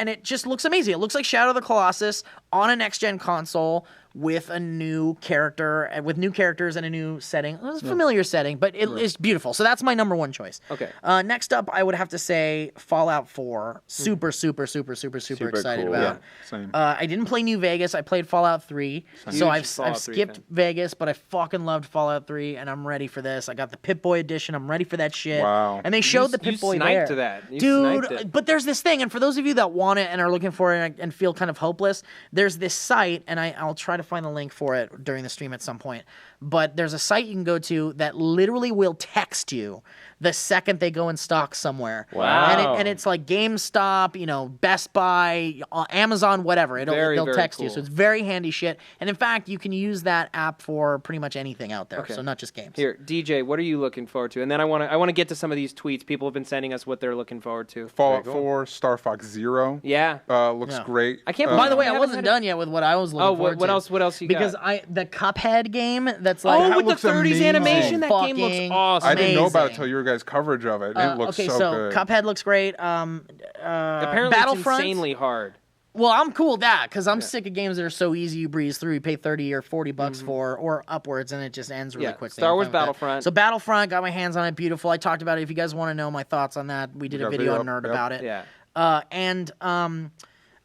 Speaker 4: it just looks amazing. It looks like Shadow of the Colossus on a next-gen console with a new character, with new characters and a new setting. It's a familiar setting, but it is beautiful. So that's my number one choice.
Speaker 1: Okay.
Speaker 4: Next up, I would have to say Fallout 4. Super excited
Speaker 2: cool.
Speaker 4: about.
Speaker 3: Yeah, same.
Speaker 4: I didn't play New Vegas. I played Fallout 3. So I've
Speaker 1: Fallout 3
Speaker 4: skipped
Speaker 1: fan.
Speaker 4: Vegas, but I fucking loved Fallout 3, and I'm ready for this. I got the Pip-Boy edition. I'm ready for that shit.
Speaker 3: Wow.
Speaker 4: And they showed the
Speaker 1: You
Speaker 4: Pip-Boy
Speaker 1: sniped
Speaker 4: there.
Speaker 1: that. You
Speaker 4: Dude,
Speaker 1: sniped it.
Speaker 4: but there's this thing, and for those of you that want it and are looking for it and feel kind of hopeless, there's this site, and I'll try to find the link for it during the stream at some point. But there's a site you can go to that literally will text you the second they go in stock somewhere.
Speaker 2: Wow.
Speaker 4: And it's like GameStop, Best Buy, Amazon, whatever. They'll
Speaker 1: very
Speaker 4: text you.
Speaker 1: cool.
Speaker 4: So it's very handy shit. And in fact, you can use that app for pretty much anything out there.
Speaker 1: Okay.
Speaker 4: So not just games.
Speaker 1: Here, DJ, what are you looking forward to? And then I want to get to some of these tweets. People have been sending us what they're looking forward to.
Speaker 3: Fallout 4, Star Fox Zero.
Speaker 1: Yeah.
Speaker 3: Looks
Speaker 4: Yeah.
Speaker 3: great.
Speaker 1: I can't
Speaker 4: By the way,
Speaker 1: I
Speaker 4: I
Speaker 1: haven't
Speaker 4: wasn't
Speaker 1: had
Speaker 4: done yet with what I was looking
Speaker 1: Oh,
Speaker 4: forward
Speaker 1: what
Speaker 4: to.
Speaker 1: else? What else you
Speaker 4: Because
Speaker 1: got?
Speaker 4: the Cuphead game that's like
Speaker 1: Oh,
Speaker 3: That
Speaker 1: with the
Speaker 3: looks
Speaker 1: 30s
Speaker 3: amazing.
Speaker 1: animation, that game looks
Speaker 4: Fucking
Speaker 1: awesome.
Speaker 3: I didn't know about it
Speaker 4: amazing.
Speaker 3: till your guys' coverage of it. It looks
Speaker 4: okay,
Speaker 3: so good.
Speaker 4: Cuphead looks great.
Speaker 1: Apparently,
Speaker 4: Battlefront.
Speaker 1: it's insanely hard.
Speaker 4: Well, I'm cool with that because I'm sick of games that are so easy you breeze through. You pay $30 or $40 for, or upwards, and it just ends really
Speaker 1: Yeah,
Speaker 4: quickly.
Speaker 1: Star
Speaker 4: I'm
Speaker 1: Wars
Speaker 4: fine with that.
Speaker 1: Battlefront.
Speaker 4: So Battlefront, got my hands on it. Beautiful. I talked about it. If you guys want to know my thoughts on that, we did a
Speaker 3: got
Speaker 4: video
Speaker 3: video
Speaker 4: on
Speaker 3: up,
Speaker 4: Nerd
Speaker 3: yep.
Speaker 4: about it.
Speaker 1: Yeah.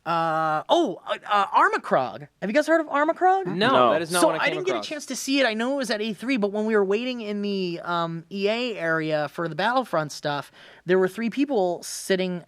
Speaker 4: Armacrog. Have you guys heard of Armacrog?
Speaker 1: No, that is not
Speaker 4: So
Speaker 1: what I
Speaker 4: I
Speaker 1: came
Speaker 4: didn't
Speaker 1: across.
Speaker 4: get a chance to see it. I know it was at E3, but when we were waiting in the EA area for the Battlefront stuff, there were 3 people standing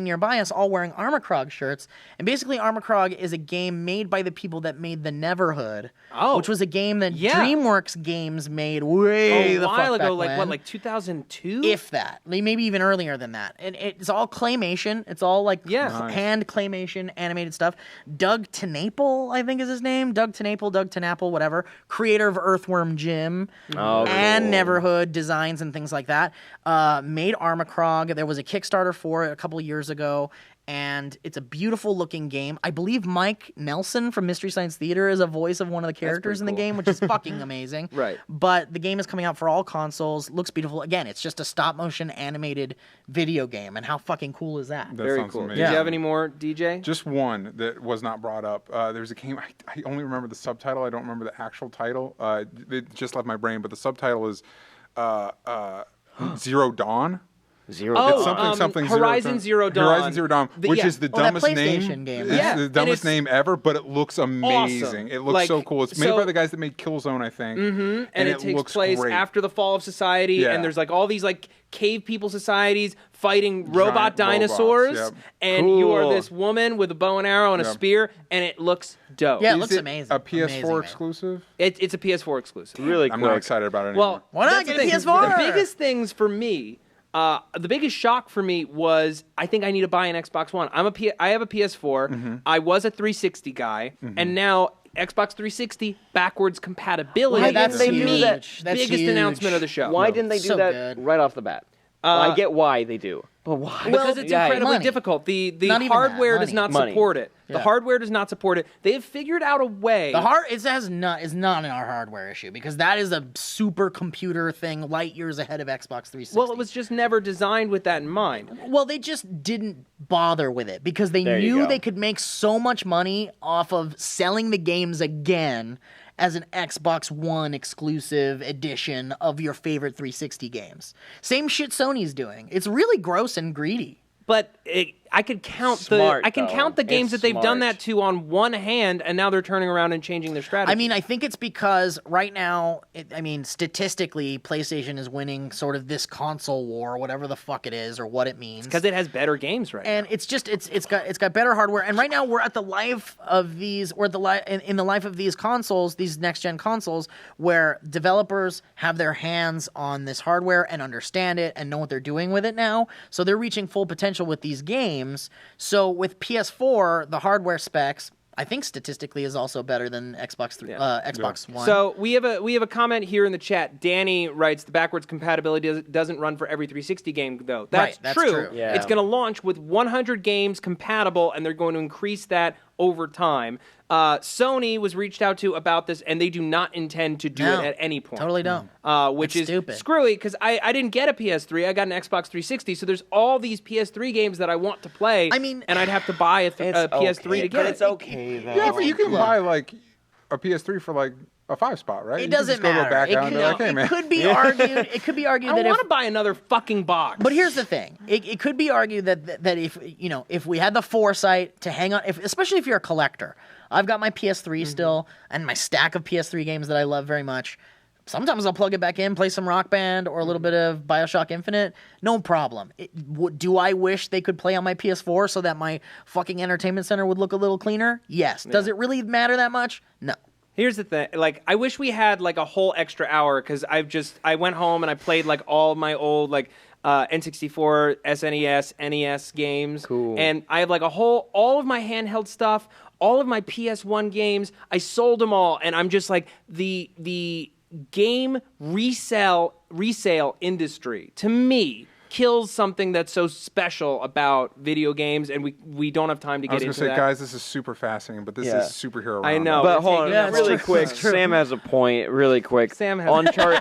Speaker 4: nearby us, all wearing Armacrog shirts. And basically, Armacrog is a game made by the people that made the Neverhood, which was a game that DreamWorks Games made way
Speaker 1: A while ago,
Speaker 4: back when.
Speaker 1: like 2002?
Speaker 4: If that, maybe even earlier than that. And it's all claymation. It's all like
Speaker 3: Nice.
Speaker 4: hand claymation, animated stuff. Doug TenNapel, I think is his name. Doug TenNapel, whatever. Creator of Earthworm Jim and
Speaker 2: cool.
Speaker 4: Neverhood designs and things like that. Made Armacrog. There was a Kickstarter for it a couple of years ago. And it's a beautiful looking game. I believe Mike Nelson from Mystery Science Theater is a voice of one of the characters in the
Speaker 1: cool.
Speaker 4: game, which is fucking amazing.
Speaker 1: Right.
Speaker 4: But the game is coming out for all consoles. Looks beautiful. Again, it's just a stop motion animated video game. And how fucking cool is that?
Speaker 3: That
Speaker 1: Very
Speaker 3: sounds
Speaker 1: cool.
Speaker 3: amazing.
Speaker 1: Did you have any more, DJ?
Speaker 3: Just one that was not brought up. There's a game, I only remember the subtitle. I don't remember the actual title. It just left my brain, but the subtitle is Zero Dawn.
Speaker 2: Zero.
Speaker 3: It's something
Speaker 1: Horizon Zero Dawn.
Speaker 3: Horizon Zero Dawn, which
Speaker 1: yeah.
Speaker 3: is the
Speaker 4: that
Speaker 3: dumbest
Speaker 4: PlayStation
Speaker 3: name.
Speaker 4: game,
Speaker 3: It's
Speaker 4: right?
Speaker 1: Yeah,
Speaker 3: the
Speaker 1: and
Speaker 3: dumbest
Speaker 1: it's
Speaker 3: name ever, but it looks amazing.
Speaker 1: awesome.
Speaker 3: It looks
Speaker 1: Like,
Speaker 3: so cool. It's made
Speaker 1: so-
Speaker 3: by the guys that made Killzone, I think.
Speaker 1: And it takes
Speaker 3: looks
Speaker 1: place
Speaker 3: great.
Speaker 1: after the fall of society,
Speaker 3: Yeah.
Speaker 1: and there's like all these like cave people societies fighting robot
Speaker 3: Giant
Speaker 1: dinosaurs,
Speaker 3: robots, yep.
Speaker 1: and you are
Speaker 2: Cool.
Speaker 1: this woman with a bow and arrow and a
Speaker 3: Yep.
Speaker 1: spear, and it looks dope.
Speaker 4: Yeah, it
Speaker 3: Is
Speaker 4: looks
Speaker 3: it
Speaker 4: amazing.
Speaker 3: a PS4
Speaker 4: Amazing, man.
Speaker 3: exclusive?
Speaker 1: It's a PS4 exclusive.
Speaker 2: Really
Speaker 3: I'm
Speaker 2: quick.
Speaker 3: not excited about it anymore.
Speaker 1: Well,
Speaker 4: Why not
Speaker 1: that's
Speaker 4: get
Speaker 1: the
Speaker 4: a
Speaker 1: thing.
Speaker 4: PS4?
Speaker 1: The biggest things for me, the biggest shock for me was I think I need to buy an Xbox One. I have a PS4.
Speaker 3: Mm-hmm.
Speaker 1: I was a 360 guy, and now Xbox 360 backwards compatibility.
Speaker 2: Why didn't
Speaker 1: is
Speaker 2: they
Speaker 1: to
Speaker 2: do
Speaker 1: me,
Speaker 2: that?
Speaker 4: That's
Speaker 1: biggest
Speaker 4: huge.
Speaker 1: announcement of the show.
Speaker 2: Why didn't they do
Speaker 4: So
Speaker 2: that
Speaker 4: good.
Speaker 2: right off the bat? I get why they do, but why?
Speaker 1: Because it's
Speaker 2: Yeah,
Speaker 1: incredibly
Speaker 4: money.
Speaker 1: difficult. The
Speaker 4: Not even that,
Speaker 1: hardware does
Speaker 4: money.
Speaker 1: not
Speaker 2: Money.
Speaker 1: support it. The
Speaker 4: Yeah.
Speaker 1: hardware does not support it. They have figured out a way.
Speaker 4: Is not our hardware issue because that is a super computer thing, light years ahead of Xbox 360.
Speaker 1: Well, it was just never designed with that in mind.
Speaker 4: Well, they just didn't bother with it because they
Speaker 2: There you
Speaker 4: knew
Speaker 2: go.
Speaker 4: they could make so much money off of selling the games again as an Xbox One exclusive edition of your favorite 360 games. Same shit Sony's doing. It's really gross and greedy.
Speaker 1: But I could count
Speaker 2: Smart,
Speaker 1: I can
Speaker 2: though.
Speaker 1: count the games
Speaker 2: It's
Speaker 1: that they've done
Speaker 2: smart.
Speaker 1: that to on one hand, and now they're turning around and changing their strategy.
Speaker 4: I mean, I think it's because right now, statistically, PlayStation is winning sort of this console war, whatever the fuck it is or what it means.
Speaker 1: because it has better games right
Speaker 4: And
Speaker 1: now.
Speaker 4: it's just it's got better hardware. And right now we're at the life of these, or in the life of these consoles, these next gen consoles, where developers have their hands on this hardware and understand it and know what they're doing with it now. So they're reaching full potential with these games. So with PS4, the hardware specs, I think statistically is also better than Xbox One.
Speaker 1: So we have a comment here in the chat. Danny writes the backwards compatibility doesn't run for every 360 game though. That's
Speaker 4: Right, that's
Speaker 1: true.
Speaker 4: true.
Speaker 2: Yeah.
Speaker 1: It's going to launch with 100 games compatible, and they're going to increase that over time. Sony was reached out to about this, and they do not intend to do it at any point.
Speaker 4: Totally don't.
Speaker 1: Which
Speaker 4: That's
Speaker 1: is
Speaker 4: stupid.
Speaker 1: screwy, because I didn't get a PS3. I got an Xbox 360, so there's all these PS3 games that I want to play.
Speaker 4: I mean,
Speaker 1: and I'd have to buy a PS3 to get
Speaker 2: But
Speaker 1: it.
Speaker 2: it's okay, though.
Speaker 3: Yeah, but you can buy like a PS3 for like a 5-spot, right?
Speaker 4: It
Speaker 3: You can
Speaker 4: doesn't
Speaker 3: just go to a
Speaker 4: matter.
Speaker 3: back
Speaker 4: It
Speaker 3: out and be like, hey,
Speaker 4: could,
Speaker 3: man.
Speaker 4: it could be argued. It could be argued
Speaker 1: I
Speaker 4: that
Speaker 1: don't
Speaker 4: if
Speaker 1: want to buy another fucking box.
Speaker 4: But here's the thing: it could be argued that if we had the foresight to hang on, especially if you're a collector, I've got my PS3 still and my stack of PS3 games that I love very much. Sometimes I'll plug it back in, play some Rock Band or a little bit of BioShock Infinite. No problem. Do I wish they could play on my PS4 so that my fucking entertainment center would look a little cleaner? Yes. Does it really matter that much? No.
Speaker 1: Here's the thing, like, I wish we had like a whole extra hour, because I went home and I played like all my old like N64, SNES, NES games.
Speaker 2: Cool.
Speaker 1: And I have like all of my handheld stuff, all of my PS1 games. I sold them all, and I'm just like the game resale industry to me kills something that's so special about video games, and we don't have time to
Speaker 3: I
Speaker 1: get
Speaker 3: was
Speaker 1: into
Speaker 3: going to say,
Speaker 1: that.
Speaker 3: guys, this is super fascinating, but this
Speaker 2: Yeah.
Speaker 3: is superhero
Speaker 1: I
Speaker 3: roundup.
Speaker 1: know.
Speaker 2: But
Speaker 1: we're
Speaker 2: hold on,
Speaker 1: taking-
Speaker 4: Yeah, it's
Speaker 2: really
Speaker 4: true.
Speaker 2: quick.
Speaker 4: It's true.
Speaker 2: Sam has a point. Really quick.
Speaker 1: Sam has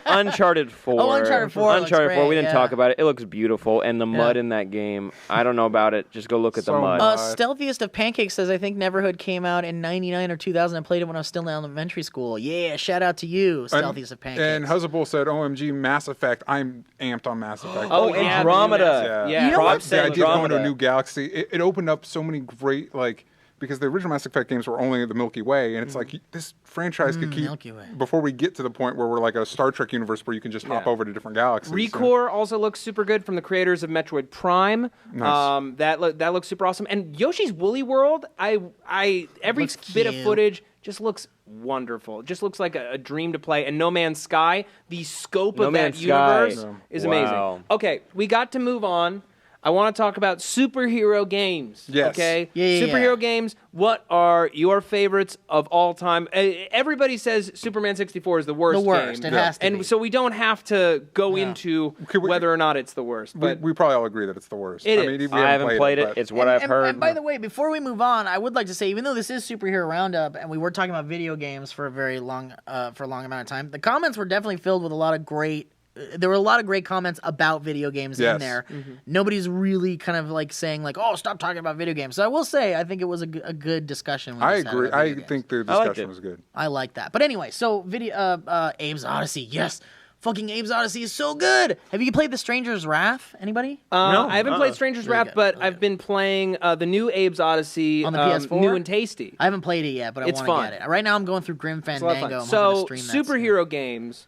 Speaker 2: Uncharted 4.
Speaker 4: Oh, Uncharted 4 looks
Speaker 2: Uncharted 4. We
Speaker 4: great,
Speaker 2: didn't
Speaker 4: yeah.
Speaker 2: talk about it. It looks beautiful, and the mud in that game. I don't know about it. Just go look at the
Speaker 3: So
Speaker 2: mud.
Speaker 3: much.
Speaker 4: Stealthiest of Pancakes says, I think Neverhood came out in 99 or 2000. I played it when I was still in elementary school. Yeah, shout out to you, Stealthiest of Pancakes.
Speaker 3: And Huzzable said, OMG, Mass Effect. I'm amped on Mass Effect.
Speaker 1: Oh,
Speaker 2: and
Speaker 1: yeah,
Speaker 2: Andromeda.
Speaker 1: Yeah.
Speaker 4: You know what?
Speaker 2: Props
Speaker 3: The
Speaker 2: to
Speaker 3: idea of going to a
Speaker 2: Andromeda.
Speaker 3: new galaxy, it opened up so many great, like, because the original Mass Effect games were only the Milky Way, and it's like, this franchise could keep,
Speaker 4: Milky Way.
Speaker 3: before we get to the point where we're like a Star Trek universe where you can just hop over to different galaxies.
Speaker 1: Recore also looks super good, from the creators of Metroid Prime.
Speaker 3: Nice.
Speaker 1: That looks super awesome. And Yoshi's Woolly World, every
Speaker 4: Looks
Speaker 1: bit of
Speaker 4: cute.
Speaker 1: footage just looks wonderful. It just looks like a dream to play. And No Man's Sky, the scope
Speaker 2: No
Speaker 1: of that
Speaker 2: Man's Sky.
Speaker 1: universe is
Speaker 2: Wow.
Speaker 1: amazing. Okay, we got to move on. I want to talk about superhero games.
Speaker 3: Yes.
Speaker 1: Okay?
Speaker 4: Yeah.
Speaker 1: Superhero games, what are your favorites of all time? Everybody says Superman 64 is the worst
Speaker 4: The worst.
Speaker 1: game.
Speaker 4: It has to
Speaker 1: And
Speaker 4: be.
Speaker 1: so we don't have to go into whether or not it's the worst. But
Speaker 3: we probably all agree that it's the worst.
Speaker 1: It
Speaker 3: I
Speaker 1: is.
Speaker 3: mean, we
Speaker 2: I haven't played it.
Speaker 3: but-
Speaker 2: It's what I've heard.
Speaker 4: And by the way, before we move on, I would like to say, even though this is Superhero Roundup, and we were talking about video games for a very long, for a long amount of time, the comments were definitely filled with a lot of great. There were a lot of great comments about video games in
Speaker 3: Yes.
Speaker 4: there. Nobody's really kind of like saying like, "Oh, stop talking about video games." So I will say, I think it was a good discussion. We
Speaker 3: I
Speaker 4: just had
Speaker 3: agree.
Speaker 4: about
Speaker 3: I
Speaker 4: video games.
Speaker 3: think the
Speaker 2: I liked
Speaker 3: discussion
Speaker 2: it.
Speaker 3: was good.
Speaker 4: I like that. But anyway, so Abe's Odyssey, yes. Fucking Abe's Odyssey is so good. Have you played The Stranger's Wrath? Anybody?
Speaker 2: No.
Speaker 1: I haven't played Stranger's
Speaker 4: Really
Speaker 1: Wrath,
Speaker 4: good.
Speaker 1: but
Speaker 4: Really
Speaker 1: I've been playing the new Abe's Odyssey
Speaker 4: On the PS4?
Speaker 1: new and tasty.
Speaker 4: I haven't played it yet, but I
Speaker 1: It's
Speaker 4: want to
Speaker 1: fun.
Speaker 4: get it. Right now, I'm going through Grim
Speaker 1: It's a lot of
Speaker 4: Fandango.
Speaker 1: fun.
Speaker 4: I'm
Speaker 1: So
Speaker 4: hoping to stream that soon.
Speaker 1: superhero games,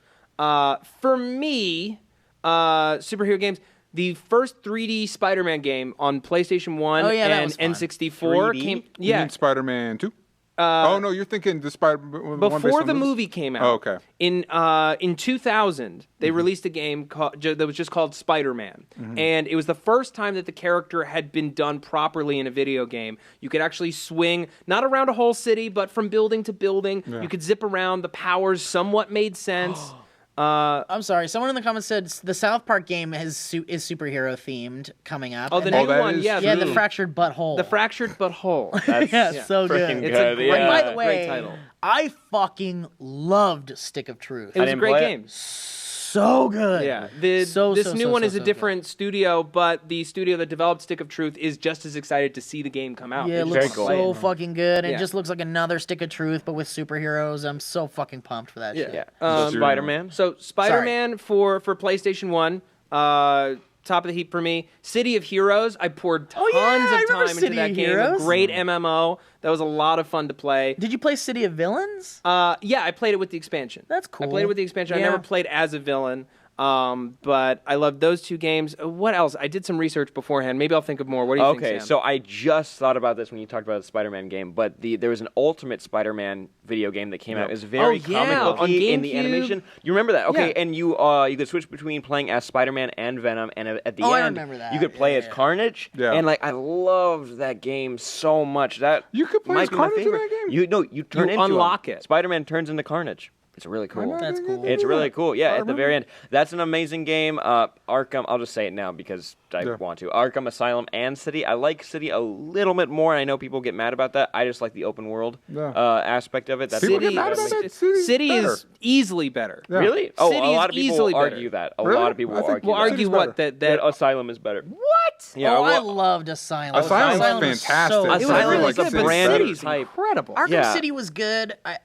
Speaker 1: for me, superhero games. The first 3D Spider-Man game on PlayStation 1
Speaker 4: Oh, yeah, that
Speaker 1: and
Speaker 4: was fun.
Speaker 1: N64
Speaker 2: 3D?
Speaker 1: came.
Speaker 3: You
Speaker 1: Yeah,
Speaker 3: mean Spider-Man 2? Oh, no, you're thinking the one based
Speaker 1: before
Speaker 3: on
Speaker 1: the
Speaker 3: movies?
Speaker 1: movie came out.
Speaker 3: Oh, okay.
Speaker 1: In 2000, they released a game that was just called Spider-Man, and it was the first time that the character had been done properly in a video game. You could actually swing not around a whole city, but from building to building. You could zip around. The powers somewhat made sense.
Speaker 4: I'm sorry. Someone in the comments said the South Park game is superhero themed coming up.
Speaker 1: Oh, the
Speaker 4: And
Speaker 1: new
Speaker 3: that
Speaker 1: one,
Speaker 3: is
Speaker 1: yeah,
Speaker 4: yeah,
Speaker 1: the
Speaker 4: the fractured butthole.
Speaker 1: the fractured but whole.
Speaker 2: That's
Speaker 4: yeah, so
Speaker 2: freaking
Speaker 4: good.
Speaker 1: It's a
Speaker 2: good.
Speaker 1: great-
Speaker 2: yeah.
Speaker 4: And by the
Speaker 1: Great
Speaker 4: way,
Speaker 1: title.
Speaker 4: I fucking loved Stick of Truth.
Speaker 1: It was a
Speaker 2: didn't
Speaker 1: great
Speaker 2: play it.
Speaker 1: game.
Speaker 4: So good.
Speaker 1: Yeah, this new one is a different studio, but the studio that developed Stick of Truth is just as excited to see the game come out.
Speaker 4: Yeah, it
Speaker 1: They
Speaker 2: very
Speaker 4: looks
Speaker 1: just-
Speaker 2: cool.
Speaker 4: so fucking good.
Speaker 1: Yeah.
Speaker 4: It just looks like another Stick of Truth, but with superheroes. I'm so fucking pumped for that shit.
Speaker 2: Yeah.
Speaker 1: Um,
Speaker 2: Spider-Man.
Speaker 1: So Spider-Man for PlayStation 1, top of the heap for me. City of Heroes, I poured tons
Speaker 4: yeah, I
Speaker 1: of
Speaker 4: remember
Speaker 1: time into
Speaker 4: City
Speaker 1: that
Speaker 4: of
Speaker 1: game.
Speaker 4: Heroes.
Speaker 1: A great MMO. That was a lot of fun to play.
Speaker 4: Did you play City of Villains?
Speaker 1: Yeah, I played it with the expansion.
Speaker 4: That's cool.
Speaker 1: I played it with the expansion. I
Speaker 4: Yeah.
Speaker 1: never played as a villain. But I love those two games. What else? I did some research beforehand. Maybe I'll think of more. What do you think,
Speaker 2: Okay,
Speaker 1: Sam?
Speaker 2: so I just thought about this when you talked about the Spider-Man game, but there was an Ultimate Spider-Man video game that came out. It was very
Speaker 1: Oh, yeah,
Speaker 2: comic
Speaker 1: on
Speaker 2: in the
Speaker 1: GameCube.
Speaker 2: animation. You remember that? Okay,
Speaker 1: Yeah.
Speaker 2: and you could switch between playing as Spider-Man and Venom, and at the
Speaker 4: Oh, I
Speaker 2: end,
Speaker 4: remember that.
Speaker 2: you could play
Speaker 4: Yeah,
Speaker 2: as
Speaker 4: yeah.
Speaker 2: Carnage.
Speaker 3: Yeah.
Speaker 2: And like I loved that game so much. That
Speaker 3: You could play
Speaker 2: might
Speaker 3: as
Speaker 2: be my
Speaker 3: Carnage in
Speaker 2: favorite.
Speaker 3: that game?
Speaker 2: You turn
Speaker 1: You
Speaker 2: into
Speaker 1: unlock
Speaker 2: him.
Speaker 1: it.
Speaker 2: Spider-Man turns into Carnage. It's really cool.
Speaker 4: That's cool.
Speaker 2: It's really cool. Yeah, at the very end. That's an amazing game. Arkham, I'll just say it now because I want to. Arkham Asylum and City. I like City a little bit more, and I know people get mad about that. I just like the open world aspect of it. That's
Speaker 3: People
Speaker 1: City,
Speaker 3: get mad about that?
Speaker 1: City
Speaker 3: better.
Speaker 1: is easily better.
Speaker 3: Yeah.
Speaker 2: Really? Oh,
Speaker 1: City
Speaker 2: a
Speaker 1: is
Speaker 2: lot of people
Speaker 1: easily
Speaker 2: argue
Speaker 1: better.
Speaker 2: that. A
Speaker 3: Really?
Speaker 2: lot of people
Speaker 3: I think-
Speaker 2: argue
Speaker 1: Well,
Speaker 2: that.
Speaker 1: argue
Speaker 3: City's
Speaker 1: what?
Speaker 3: better.
Speaker 1: That
Speaker 2: Asylum is better.
Speaker 1: what?
Speaker 2: Yeah,
Speaker 4: I
Speaker 2: well,
Speaker 4: loved Asylum.
Speaker 3: Asylum's
Speaker 4: was
Speaker 3: fantastic.
Speaker 4: so
Speaker 3: It was
Speaker 4: good.
Speaker 2: Asylum
Speaker 3: really
Speaker 2: is a
Speaker 3: good,
Speaker 1: but
Speaker 2: brand new
Speaker 1: City's
Speaker 2: type.
Speaker 1: incredible.
Speaker 4: Arkham
Speaker 2: Yeah.
Speaker 4: City was good. I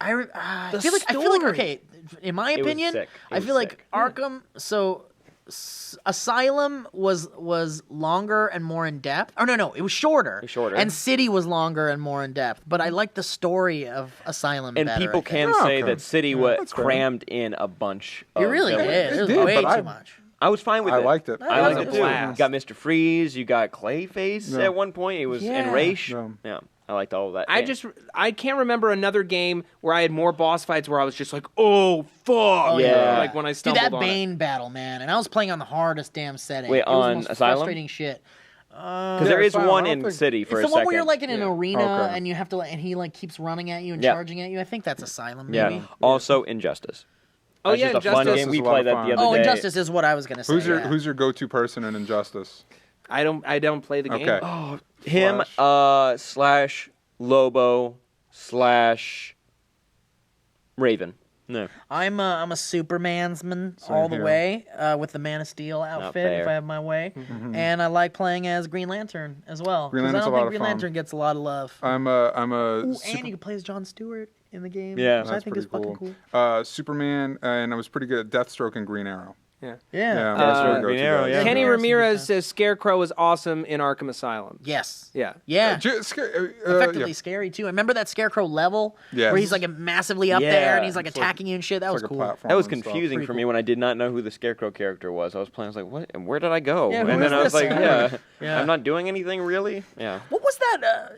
Speaker 1: The
Speaker 4: feel like
Speaker 1: story.
Speaker 4: okay, in my
Speaker 2: It was
Speaker 4: opinion,
Speaker 2: sick. It
Speaker 4: I
Speaker 2: was
Speaker 4: feel like
Speaker 2: sick.
Speaker 4: Arkham. So Asylum was longer and more in depth. Oh no, it was shorter.
Speaker 2: Shorter.
Speaker 4: And City was longer and more in depth. But I like the story of Asylum
Speaker 2: And
Speaker 4: better,
Speaker 2: people
Speaker 4: I think.
Speaker 2: can
Speaker 3: Oh,
Speaker 2: say
Speaker 3: okay.
Speaker 2: that City
Speaker 3: That's fair.
Speaker 2: crammed in a bunch
Speaker 4: It
Speaker 2: of
Speaker 4: really
Speaker 2: villains.
Speaker 4: did. It was
Speaker 3: did,
Speaker 4: way
Speaker 3: but
Speaker 4: too much.
Speaker 2: I was fine with
Speaker 3: I
Speaker 2: it.
Speaker 3: liked it.
Speaker 2: I liked
Speaker 1: was
Speaker 2: it
Speaker 1: a
Speaker 2: too.
Speaker 1: blast.
Speaker 2: You got Mr. Freeze, you got Clayface
Speaker 3: Yeah.
Speaker 2: at one point. It was
Speaker 1: Yeah.
Speaker 2: and Raish.
Speaker 3: Yeah.
Speaker 2: Yeah, I liked all of that.
Speaker 1: I can't remember another game where I had more boss fights where I was just like, oh fuck,
Speaker 2: yeah.
Speaker 1: like when I
Speaker 4: Dude,
Speaker 1: stumbled
Speaker 4: that
Speaker 1: on it.
Speaker 4: Bane battle, man, and I was playing on the hardest damn setting.
Speaker 2: Wait,
Speaker 4: it was the
Speaker 2: on
Speaker 4: most
Speaker 2: Asylum?
Speaker 4: frustrating shit.
Speaker 2: because there is
Speaker 3: Asylum,
Speaker 2: one
Speaker 3: I don't
Speaker 2: in
Speaker 3: think-
Speaker 2: City for
Speaker 4: It's
Speaker 2: a
Speaker 4: the one
Speaker 2: second.
Speaker 4: where you're like in an arena
Speaker 3: Okay.
Speaker 4: and you have to, and he like keeps running at you and
Speaker 2: Yeah.
Speaker 4: charging at you. I think that's Asylum,
Speaker 2: yeah.
Speaker 4: maybe.
Speaker 2: Also, Injustice.
Speaker 1: Oh,
Speaker 2: That's
Speaker 1: yeah,
Speaker 2: just a fun
Speaker 1: Injustice
Speaker 2: game.
Speaker 3: is
Speaker 2: We
Speaker 3: a lot
Speaker 2: played
Speaker 3: of
Speaker 2: that
Speaker 3: fun.
Speaker 2: the other
Speaker 4: Oh,
Speaker 2: day.
Speaker 4: Injustice is what I was gonna say.
Speaker 3: Who's your go-to person in Injustice?
Speaker 1: I don't play the game.
Speaker 3: Okay.
Speaker 2: Him slash Lobo slash Raven. No.
Speaker 4: I'm a Supermansman all the
Speaker 3: here.
Speaker 4: way with the Man of Steel outfit if
Speaker 2: fair.
Speaker 4: I have my way, and I like playing as Green Lantern as well.
Speaker 3: Green
Speaker 4: 'cause
Speaker 3: Lantern's
Speaker 4: I
Speaker 3: a
Speaker 4: don't
Speaker 3: lot
Speaker 4: think
Speaker 3: of
Speaker 4: Green
Speaker 3: fun.
Speaker 4: Lantern gets a lot of love.
Speaker 3: I'm a
Speaker 4: Ooh,
Speaker 3: super-
Speaker 4: and you can play as Jon Stewart in the game.
Speaker 2: Yeah.
Speaker 4: which I
Speaker 3: That's
Speaker 4: think is
Speaker 3: pretty
Speaker 4: fucking
Speaker 3: cool.
Speaker 4: cool.
Speaker 3: Superman, and I was pretty good at Deathstroke and Green Arrow.
Speaker 1: Yeah.
Speaker 4: Yeah.
Speaker 3: those are
Speaker 2: Green
Speaker 3: go-to
Speaker 2: Arrow,
Speaker 3: guys.
Speaker 2: yeah.
Speaker 1: Kenny
Speaker 4: Yeah.
Speaker 1: Ramirez says Scarecrow is awesome in Arkham Asylum.
Speaker 4: Yes.
Speaker 1: Yeah.
Speaker 4: Yeah. Effectively
Speaker 3: Yeah.
Speaker 4: scary too. I remember that Scarecrow level
Speaker 3: Yes.
Speaker 4: where he's like massively up
Speaker 2: Yeah.
Speaker 4: there and he's like
Speaker 3: It's like-
Speaker 4: attacking you and shit. That was
Speaker 3: It's like a
Speaker 4: cool.
Speaker 3: platform
Speaker 2: That was
Speaker 3: and stuff.
Speaker 2: confusing
Speaker 4: Pretty
Speaker 2: for
Speaker 4: cool.
Speaker 2: me when I did not know who the Scarecrow character was. I was playing, I was like, what? And where did I go?
Speaker 4: Yeah, who
Speaker 2: and then
Speaker 4: is
Speaker 2: I was
Speaker 4: this
Speaker 2: like,
Speaker 4: guy?
Speaker 2: yeah,
Speaker 4: Yeah.
Speaker 2: I'm not doing anything really. Yeah.
Speaker 4: What was that?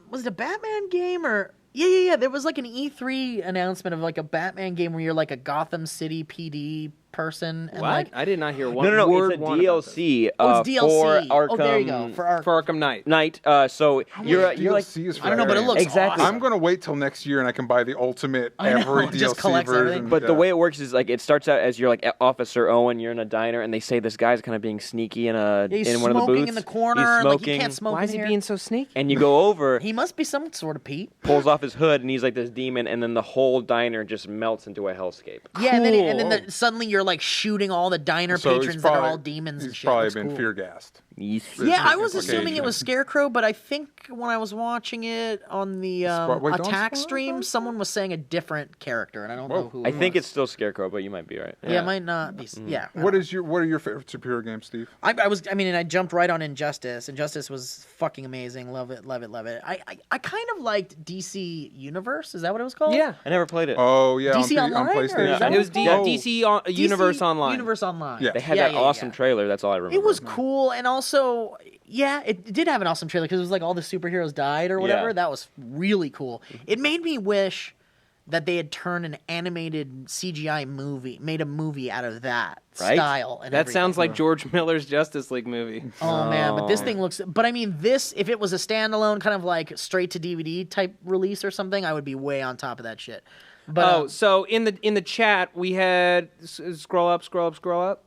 Speaker 4: Was it a Batman game or? Yeah. There was like an E3 announcement of like a Batman game where you're like a Gotham City PD person. And
Speaker 1: What?
Speaker 4: like,
Speaker 1: I did not hear one
Speaker 2: No,
Speaker 1: word.
Speaker 2: it's a
Speaker 1: one about this.
Speaker 2: DLC,
Speaker 4: oh, it's DLC.
Speaker 2: for Arkham
Speaker 4: Oh, there you go. For Arkham.
Speaker 1: For Arkham Knight.
Speaker 2: Knight. So you're like,
Speaker 3: DLC is for
Speaker 4: I don't know, but it
Speaker 3: that
Speaker 4: looks
Speaker 3: game.
Speaker 2: Exactly.
Speaker 4: awesome.
Speaker 3: I'm gonna wait till next year and I can buy the ultimate
Speaker 4: I know,
Speaker 3: every
Speaker 4: it just
Speaker 3: DLC
Speaker 4: collects
Speaker 3: version.
Speaker 4: everything.
Speaker 2: But the
Speaker 3: Yeah.
Speaker 2: way it works is like it starts out as you're like Officer Owen, you're in a diner, and they say this guy's kind of being sneaky in
Speaker 4: He's
Speaker 2: in one of the
Speaker 4: smoking
Speaker 2: booths.
Speaker 4: in the corner.
Speaker 2: He's
Speaker 4: Like
Speaker 2: smoking,
Speaker 4: he can't smoke
Speaker 1: Why
Speaker 4: in
Speaker 1: is he
Speaker 4: here.
Speaker 1: being so sneaky?
Speaker 2: and you go over,
Speaker 4: He must be some sort of Pete.
Speaker 2: pulls off his hood, and he's like this demon, and then the whole diner just melts into a hellscape.
Speaker 4: Yeah, and then
Speaker 1: Cool.
Speaker 4: suddenly you're like shooting all the diner
Speaker 3: So he's
Speaker 4: patrons that are
Speaker 3: probably-
Speaker 4: all demons and
Speaker 3: He's
Speaker 4: shit.
Speaker 3: probably
Speaker 4: That's
Speaker 3: been
Speaker 4: cool.
Speaker 3: fear gassed.
Speaker 4: Yeah, I was
Speaker 3: It's
Speaker 4: assuming it
Speaker 3: occasionally.
Speaker 4: was Scarecrow, but I think when I was watching it on the
Speaker 3: wait, don't
Speaker 4: attack
Speaker 3: spoil it,
Speaker 4: stream,
Speaker 3: don't
Speaker 4: someone was saying a different character, and I don't know who.
Speaker 2: I
Speaker 4: it
Speaker 2: think
Speaker 4: was.
Speaker 2: it's still Scarecrow, but you might be right.
Speaker 4: Yeah, it might not be. Yeah.
Speaker 3: What are your favorite superhero games, Steve?
Speaker 4: I mean, and I jumped right on Injustice. Injustice was fucking amazing. Love it. I kind of liked DC Universe. Is that what it was called?
Speaker 1: Yeah.
Speaker 2: I never played it.
Speaker 3: Oh yeah,
Speaker 4: DC
Speaker 3: on
Speaker 4: Online, or is
Speaker 3: PlayStation.
Speaker 4: that
Speaker 1: It was
Speaker 4: Yeah.
Speaker 1: DC Universe Online.
Speaker 4: Universe Online.
Speaker 3: Yeah.
Speaker 2: They had
Speaker 4: Yeah,
Speaker 2: that
Speaker 4: yeah,
Speaker 2: awesome
Speaker 4: yeah.
Speaker 2: trailer. That's all I remember.
Speaker 4: It was cool, and also, yeah, it did have an awesome trailer because it was like all the superheroes died or whatever.
Speaker 2: Yeah.
Speaker 4: That was really cool. It made me wish that they had turned an animated CGI movie, made a movie out of that
Speaker 2: Right?
Speaker 4: style. And
Speaker 1: That
Speaker 4: everything.
Speaker 1: sounds like George Miller's Justice League movie.
Speaker 4: Oh man, but this thing looks. But I mean, this if it was a standalone kind of like straight to DVD type release or something, I would be way on top of that shit. But
Speaker 1: So in the chat we had scroll up.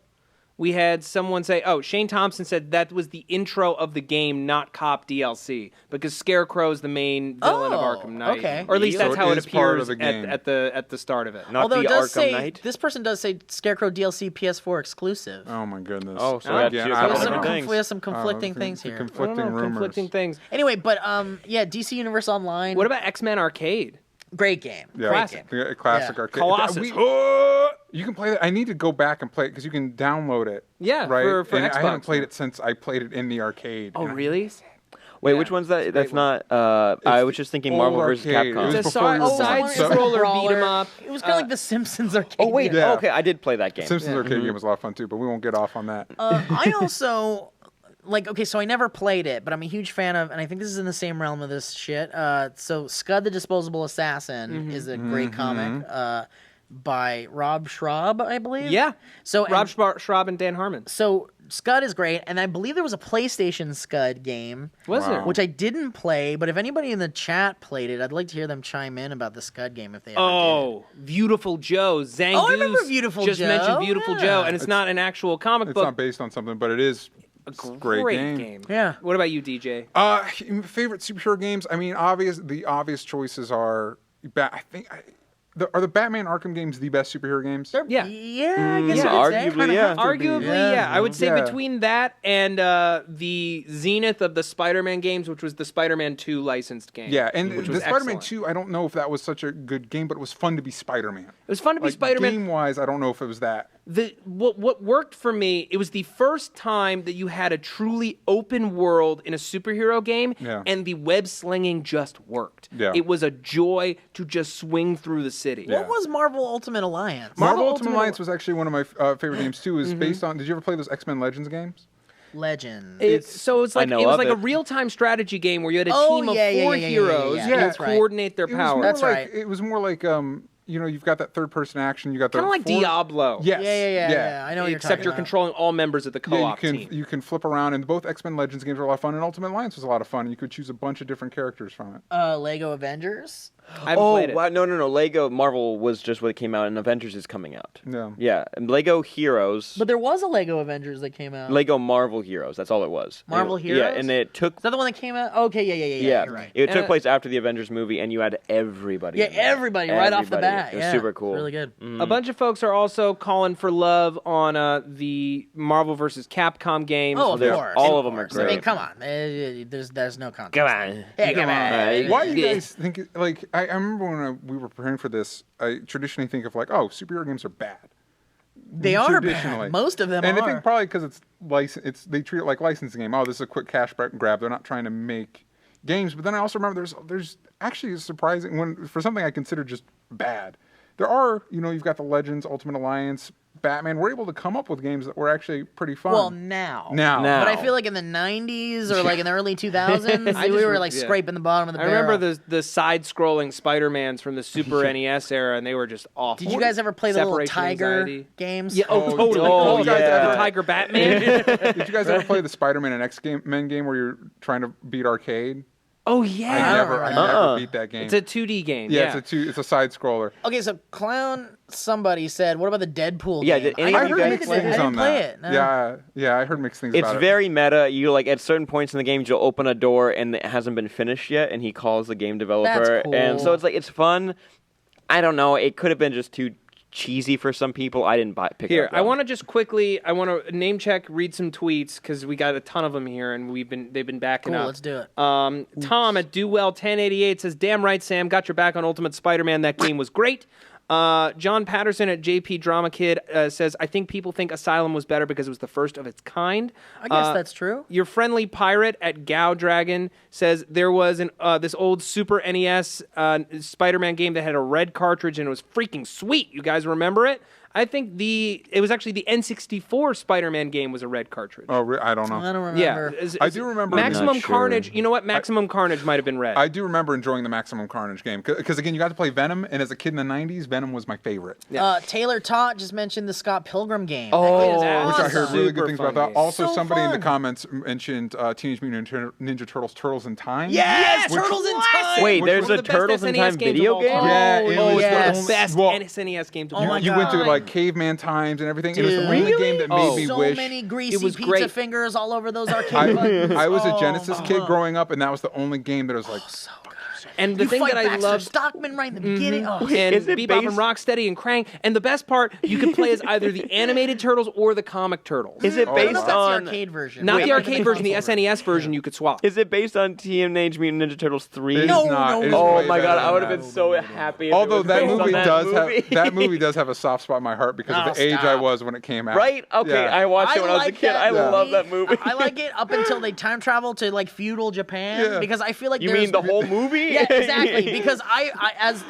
Speaker 1: We had someone say, "Oh, Shane Thompson said that was the intro of the game, not Cop DLC, because Scarecrow is the main villain of
Speaker 4: Oh,
Speaker 1: Arkham Knight,
Speaker 4: okay.
Speaker 1: or at least
Speaker 3: So
Speaker 1: that's
Speaker 3: it
Speaker 1: how it
Speaker 3: is part
Speaker 1: appears
Speaker 3: of the game.
Speaker 1: at the start of it."
Speaker 2: Not
Speaker 4: although
Speaker 2: the
Speaker 4: it does
Speaker 2: Arkham
Speaker 4: say
Speaker 2: Knight.
Speaker 4: this person does say Scarecrow DLC PS4 exclusive.
Speaker 3: Oh my goodness.
Speaker 2: Oh, so we have
Speaker 3: Again,
Speaker 2: two
Speaker 3: I
Speaker 2: couple
Speaker 3: don't
Speaker 2: different
Speaker 3: know.
Speaker 2: things.
Speaker 4: We have some conflicting things here.
Speaker 3: Conflicting
Speaker 1: I don't know,
Speaker 3: rumors.
Speaker 1: conflicting things.
Speaker 4: Anyway, but yeah, DC Universe Online.
Speaker 1: What about X-Men Arcade?
Speaker 4: Great game.
Speaker 3: Yeah,
Speaker 4: Great
Speaker 1: Classic.
Speaker 4: game.
Speaker 3: Classic
Speaker 4: Yeah.
Speaker 3: arcade.
Speaker 1: Colossus.
Speaker 3: You can play that. I need to go back and play it because you can download it.
Speaker 1: Yeah,
Speaker 3: right.
Speaker 1: for
Speaker 3: and
Speaker 1: Xbox.
Speaker 3: I haven't played it since I played it in the arcade.
Speaker 1: Oh,
Speaker 3: And I-
Speaker 1: really?
Speaker 2: Wait,
Speaker 1: Yeah,
Speaker 2: which one's that?
Speaker 1: it's a
Speaker 2: That's
Speaker 1: great one.
Speaker 2: not. I was just thinking Marvel
Speaker 3: old
Speaker 2: vs.
Speaker 3: arcade. It
Speaker 2: Capcom.
Speaker 3: was
Speaker 1: It's a
Speaker 3: before you were born.
Speaker 1: side
Speaker 3: So-
Speaker 1: scroller beat 'em up.
Speaker 4: It was kind of like the Simpsons arcade.
Speaker 2: Oh wait,
Speaker 4: game.
Speaker 3: Yeah.
Speaker 2: okay, I did play that game.
Speaker 3: Simpsons arcade game was a lot of fun too, but we won't get off on that.
Speaker 4: I also like. Okay, so I never played it, but I'm a huge fan of, and I think this is in the same realm of this shit. So Scud the Disposable Assassin is a great comic. By Rob Schraub, I believe.
Speaker 1: Yeah.
Speaker 4: So
Speaker 1: Rob Schraub and Dan Harmon.
Speaker 4: So Scud is great, and I believe there was a PlayStation Scud game.
Speaker 1: Was there?
Speaker 4: Which I didn't play, but if anybody in the chat played it, I'd like to hear them chime in about the Scud game if they ever
Speaker 1: Oh, Beautiful Joe. Zangoose
Speaker 4: I remember Beautiful
Speaker 1: just
Speaker 4: Joe,
Speaker 1: mentioned Beautiful
Speaker 4: yeah.
Speaker 1: Joe, and it's not an actual comic
Speaker 3: It's
Speaker 1: book.
Speaker 3: not based on something, but it is
Speaker 1: a
Speaker 3: great
Speaker 1: game.
Speaker 3: game.
Speaker 4: Yeah.
Speaker 1: What about you, DJ?
Speaker 3: Favorite superhero games? I mean, the obvious choices are. Are the Batman Arkham games the best superhero games?
Speaker 1: Yeah.
Speaker 4: Yeah, I guess
Speaker 1: Yeah.
Speaker 4: you could say.
Speaker 2: Arguably, yeah.
Speaker 1: Arguably,
Speaker 4: Yeah.
Speaker 1: yeah. I would say
Speaker 3: Yeah.
Speaker 1: between that and the zenith of the Spider-Man games, which was the Spider-Man 2 licensed game.
Speaker 3: Yeah, and
Speaker 1: which
Speaker 3: the
Speaker 1: was
Speaker 3: Spider-Man
Speaker 1: excellent.
Speaker 3: 2, I don't know if that was such a good game, but it was fun to be Spider-Man.
Speaker 1: It was fun to be
Speaker 3: Like,
Speaker 1: Spider-Man.
Speaker 3: game-wise, I don't know if it was that.
Speaker 1: What worked for me, it was the first time that you had a truly open world in a superhero game,
Speaker 3: Yeah.
Speaker 1: and the web slinging just worked.
Speaker 3: Yeah.
Speaker 1: It was a joy to just swing through the city.
Speaker 3: Yeah.
Speaker 4: What was Marvel Ultimate Alliance?
Speaker 3: Marvel
Speaker 1: Ultimate
Speaker 3: Ultimate Alliance was actually one of my favorite games too. Is based on. Did you ever play those X-Men Legends games?
Speaker 4: Legend.
Speaker 1: So it's like
Speaker 2: know
Speaker 1: it was
Speaker 2: of
Speaker 1: like a
Speaker 2: it.
Speaker 1: real-time strategy game where you had a
Speaker 4: Oh,
Speaker 1: team of
Speaker 4: yeah, yeah,
Speaker 1: four
Speaker 4: yeah, yeah,
Speaker 1: heroes
Speaker 4: yeah,
Speaker 1: who
Speaker 4: that's right.
Speaker 1: coordinate their
Speaker 3: It was
Speaker 1: powers.
Speaker 3: more
Speaker 4: That's
Speaker 3: like,
Speaker 4: right.
Speaker 3: It was more like you've got that third-person action. You got the
Speaker 1: Kind of like
Speaker 3: four-
Speaker 1: Diablo.
Speaker 3: Yes.
Speaker 4: Yeah. I know what you're
Speaker 1: Except
Speaker 4: talking
Speaker 1: you're
Speaker 4: about.
Speaker 1: controlling all members of the
Speaker 3: Yeah,
Speaker 1: co-op
Speaker 3: you
Speaker 1: team.
Speaker 3: can flip around, and both X-Men Legends games were a lot of fun, and Ultimate Alliance was a lot of fun. You could choose a bunch of different characters from it.
Speaker 4: Lego Avengers.
Speaker 1: I haven't played it.
Speaker 2: Wow, no. Lego Marvel was just what came out, and Avengers is coming out.
Speaker 3: Yeah.
Speaker 2: Yeah, and Lego Heroes.
Speaker 4: But there was a Lego Avengers that came out.
Speaker 2: Lego Marvel Heroes. That's all it was.
Speaker 4: Marvel
Speaker 2: Yeah,
Speaker 4: Heroes?
Speaker 2: and it took.
Speaker 4: Is that the one that came out? Okay, yeah. You're right.
Speaker 2: It took
Speaker 1: And-
Speaker 2: place after the Avengers movie, and you had everybody.
Speaker 4: Yeah,
Speaker 2: in there.
Speaker 4: everybody right off the
Speaker 2: Everybody.
Speaker 4: bat.
Speaker 2: It was
Speaker 4: yeah.
Speaker 2: super cool.
Speaker 4: Really good.
Speaker 1: A bunch of folks are also calling for love on the Marvel vs. Capcom games.
Speaker 4: Oh, of
Speaker 2: They're-
Speaker 4: course.
Speaker 2: all
Speaker 4: of
Speaker 2: of them are
Speaker 4: course. I mean,
Speaker 2: great.
Speaker 4: come on. There's no contest.
Speaker 2: Come on.
Speaker 4: Hey, come on.
Speaker 3: Why do you guys think? I remember when we were preparing for this. I traditionally think of superhero games are bad.
Speaker 4: They are
Speaker 3: Traditionally.
Speaker 4: bad. Most of them
Speaker 3: and
Speaker 4: are.
Speaker 3: I think probably because they treat it like licensing game. Oh, this is a quick cash grab. They're not trying to make games. But then I also remember there's actually a surprising for something I consider just bad. There are, you've got the Legends, Ultimate Alliance, Batman. We're able to come up with games that were actually pretty fun.
Speaker 4: Well, now.
Speaker 2: Now.
Speaker 4: But I feel like in the 90s or like in the early 2000s,
Speaker 1: I
Speaker 4: we
Speaker 1: just
Speaker 4: were
Speaker 1: re-
Speaker 4: like
Speaker 1: yeah.
Speaker 4: scraping the bottom of the
Speaker 1: I
Speaker 4: barrel.
Speaker 1: remember the side-scrolling Spider-Mans from the Super NES era, and they were just awful.
Speaker 4: Did you guys ever play the little
Speaker 1: Separation
Speaker 4: tiger
Speaker 1: anxiety.
Speaker 4: games?
Speaker 1: Yeah,
Speaker 3: Oh,
Speaker 1: totally.
Speaker 2: oh,
Speaker 1: You guys
Speaker 2: yeah.
Speaker 1: have the Tiger Batman?
Speaker 3: Did you guys ever play the Spider-Man and X-Men game where you're trying to beat arcade?
Speaker 1: Oh,
Speaker 3: I
Speaker 1: yeah.
Speaker 3: never
Speaker 2: Uh-uh.
Speaker 3: beat that game.
Speaker 1: It's a 2D game.
Speaker 3: yeah, it's a side scroller.
Speaker 4: Okay, so Clown somebody said, what about the Deadpool
Speaker 2: Yeah,
Speaker 4: game?
Speaker 2: did any of
Speaker 3: I
Speaker 2: you
Speaker 3: heard
Speaker 2: guys
Speaker 3: mixed
Speaker 2: play
Speaker 3: things
Speaker 2: it?
Speaker 3: on
Speaker 4: play
Speaker 3: that.
Speaker 4: it, no.
Speaker 3: Yeah, I heard mixed things
Speaker 2: It's
Speaker 3: about
Speaker 2: very meta. You at certain points in the game, you'll open a door and it hasn't been finished yet, and he calls the game developer,
Speaker 4: That's
Speaker 2: and so
Speaker 4: cool.
Speaker 2: it's fun. I don't know. It could have been just too cheesy for some people. I didn't pick it
Speaker 1: Here,
Speaker 2: up.
Speaker 1: I want to just quickly, name check, read some tweets, because we got a ton of them here, and they've been backing
Speaker 4: Cool,
Speaker 1: up.
Speaker 4: let's do it.
Speaker 1: Tom at DoWell1088 says, "Damn right, Sam, got your back on Ultimate Spider-Man. That game was great." John Patterson at JP Drama Kid says, "I think people think Asylum was better because it was the first of its kind."
Speaker 4: I guess that's true.
Speaker 1: Your friendly pirate at Gao Dragon says there was this old Super NES Spider-Man game that had a red cartridge and it was freaking sweet. You guys remember it? I think it was actually the N64 Spider-Man game was a red cartridge.
Speaker 3: Oh, I don't know.
Speaker 4: I don't
Speaker 1: Yeah,
Speaker 4: remember.
Speaker 3: I do remember.
Speaker 1: Maximum
Speaker 2: I'm not sure.
Speaker 1: Carnage. You know what? Maximum Carnage might have been red.
Speaker 3: I do remember enjoying the Maximum Carnage game because again, you got to play Venom, and as a kid in the '90s, Venom was my favorite.
Speaker 4: Taylor Tot just mentioned the Scott Pilgrim game.
Speaker 1: Oh,
Speaker 3: Which I heard really
Speaker 1: Super
Speaker 3: good things about
Speaker 1: fun
Speaker 3: that. Also,
Speaker 4: So
Speaker 3: somebody in the
Speaker 4: fun.
Speaker 3: comments mentioned Teenage Mutant Ninja Turtles: Turtles in Time.
Speaker 4: Yes,
Speaker 3: Which-
Speaker 4: Turtles in Time.
Speaker 2: Wait,
Speaker 3: Which
Speaker 2: there's
Speaker 3: was
Speaker 2: a
Speaker 1: one of the best
Speaker 2: Turtles in
Speaker 1: SNES
Speaker 2: Time
Speaker 1: games
Speaker 2: video
Speaker 1: of all
Speaker 2: game?
Speaker 1: time.
Speaker 3: Yeah, it
Speaker 1: it's
Speaker 3: was
Speaker 1: one of
Speaker 4: yes.
Speaker 1: the best
Speaker 3: Well,
Speaker 1: SNES games of
Speaker 4: Oh
Speaker 1: all
Speaker 4: my
Speaker 1: time.
Speaker 3: You went to
Speaker 4: God.
Speaker 3: like caveman times and everything. It was the
Speaker 4: Dude.
Speaker 3: only game that made
Speaker 1: Oh.
Speaker 3: me
Speaker 4: So
Speaker 3: wish.
Speaker 4: many greasy
Speaker 1: was
Speaker 4: pizza
Speaker 1: great.
Speaker 4: fingers all over those arcade buttons.
Speaker 3: I was a
Speaker 4: Oh,
Speaker 3: Genesis kid growing up, and that was the only game that was like.
Speaker 1: And the
Speaker 4: You
Speaker 1: thing
Speaker 4: fight
Speaker 1: that I
Speaker 4: Baxter
Speaker 1: loved.
Speaker 4: Stockman right in the beginning. Oh,
Speaker 1: And
Speaker 2: Is it
Speaker 1: Bebop
Speaker 2: based-
Speaker 1: and Rocksteady and Krang. And the best part, you could play as either the animated Turtles or the comic Turtles.
Speaker 2: Is it
Speaker 4: I don't know
Speaker 2: based
Speaker 4: if that's
Speaker 2: on?
Speaker 4: the arcade version.
Speaker 1: Not
Speaker 2: Wait.
Speaker 1: the arcade version, the SNES version you could swap.
Speaker 2: Is it based on Teenage Mutant Ninja Turtles 3?
Speaker 3: It is
Speaker 4: No,
Speaker 3: not.
Speaker 4: no,
Speaker 3: It is
Speaker 4: no.
Speaker 2: Oh
Speaker 3: way
Speaker 2: my god,
Speaker 3: better
Speaker 2: I would have
Speaker 3: than
Speaker 2: been
Speaker 3: that.
Speaker 2: so happy. If it
Speaker 3: Although
Speaker 2: was
Speaker 3: that
Speaker 2: based on
Speaker 3: movie
Speaker 2: that
Speaker 3: does
Speaker 2: movie.
Speaker 3: have that movie does have a soft spot in my heart because
Speaker 4: Oh,
Speaker 3: of the age I
Speaker 4: stop.
Speaker 3: was when it came out.
Speaker 2: Right? Okay,
Speaker 3: Yeah.
Speaker 2: I watched it when I was a
Speaker 4: like
Speaker 2: kid. I
Speaker 4: that
Speaker 2: love that movie.
Speaker 4: I like it up until they time travel to like feudal Japan
Speaker 3: Yeah.
Speaker 4: because I feel like
Speaker 2: You
Speaker 4: there's
Speaker 2: mean the whole movie?
Speaker 4: Yeah, exactly. Because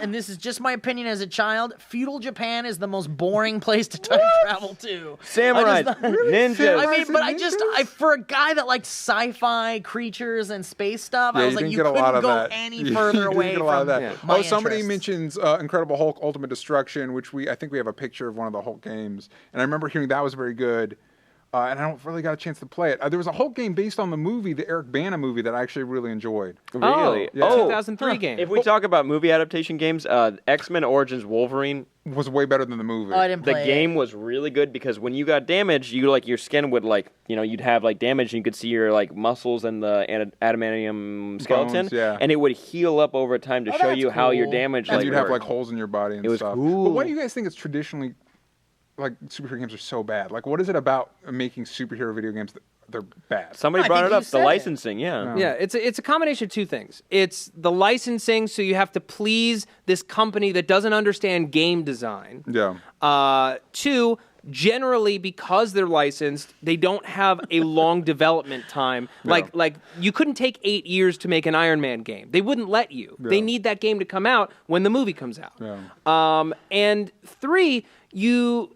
Speaker 4: and this is just my opinion as a child, feudal Japan is the most boring place to time travel to.
Speaker 2: Samurai,
Speaker 4: I just-
Speaker 2: ninjas.
Speaker 4: I mean, but I
Speaker 3: Ninjas?
Speaker 4: just, for a guy that likes sci-fi creatures and space stuff,
Speaker 3: Yeah,
Speaker 4: I was
Speaker 3: you
Speaker 4: like,
Speaker 3: didn't
Speaker 4: you
Speaker 3: get a lot
Speaker 4: couldn't
Speaker 3: of
Speaker 4: go
Speaker 3: that.
Speaker 4: any
Speaker 3: You
Speaker 4: further
Speaker 3: didn't
Speaker 4: away
Speaker 3: get a lot
Speaker 4: from
Speaker 3: of that.
Speaker 4: my
Speaker 3: Somebody
Speaker 4: interests.
Speaker 3: mentions Incredible Hulk: Ultimate Destruction, which I think we have a picture of one of the Hulk games, and I remember hearing that was very good. and I don't really got a chance to play it. There was a whole game based on the movie, the Eric Bana movie, that I actually really enjoyed.
Speaker 2: Really?
Speaker 1: Yeah. 2003 game.
Speaker 2: If we talk about movie adaptation games, X-Men Origins Wolverine
Speaker 3: Was way better than the movie.
Speaker 4: Oh, I didn't play
Speaker 2: the game was really good because when you got damaged, your skin would you'd have damage and you could see your muscles and the adamantium skeleton,
Speaker 3: yeah.
Speaker 2: and it would heal up over time to show
Speaker 4: that's
Speaker 2: you how your
Speaker 4: cool.
Speaker 2: damage
Speaker 3: And you'd have
Speaker 2: worked.
Speaker 3: holes in your body and
Speaker 2: It was
Speaker 3: stuff.
Speaker 2: cool.
Speaker 3: But why do you guys think it's traditionally superhero games are so bad? What is it about making superhero video games that they're bad?
Speaker 2: Somebody
Speaker 4: I
Speaker 2: brought
Speaker 4: think
Speaker 2: it up,
Speaker 4: you
Speaker 2: the
Speaker 4: said it.
Speaker 2: licensing, yeah.
Speaker 1: Yeah, it's a combination of two things. It's the licensing, so you have to please this company that doesn't understand game design.
Speaker 3: Yeah.
Speaker 1: Two, generally because they're licensed, they don't have a long development time. Like you couldn't take 8 years to make an Iron Man game. They wouldn't let you. They need that game to come out when the movie comes out.
Speaker 3: Yeah.
Speaker 1: And three, you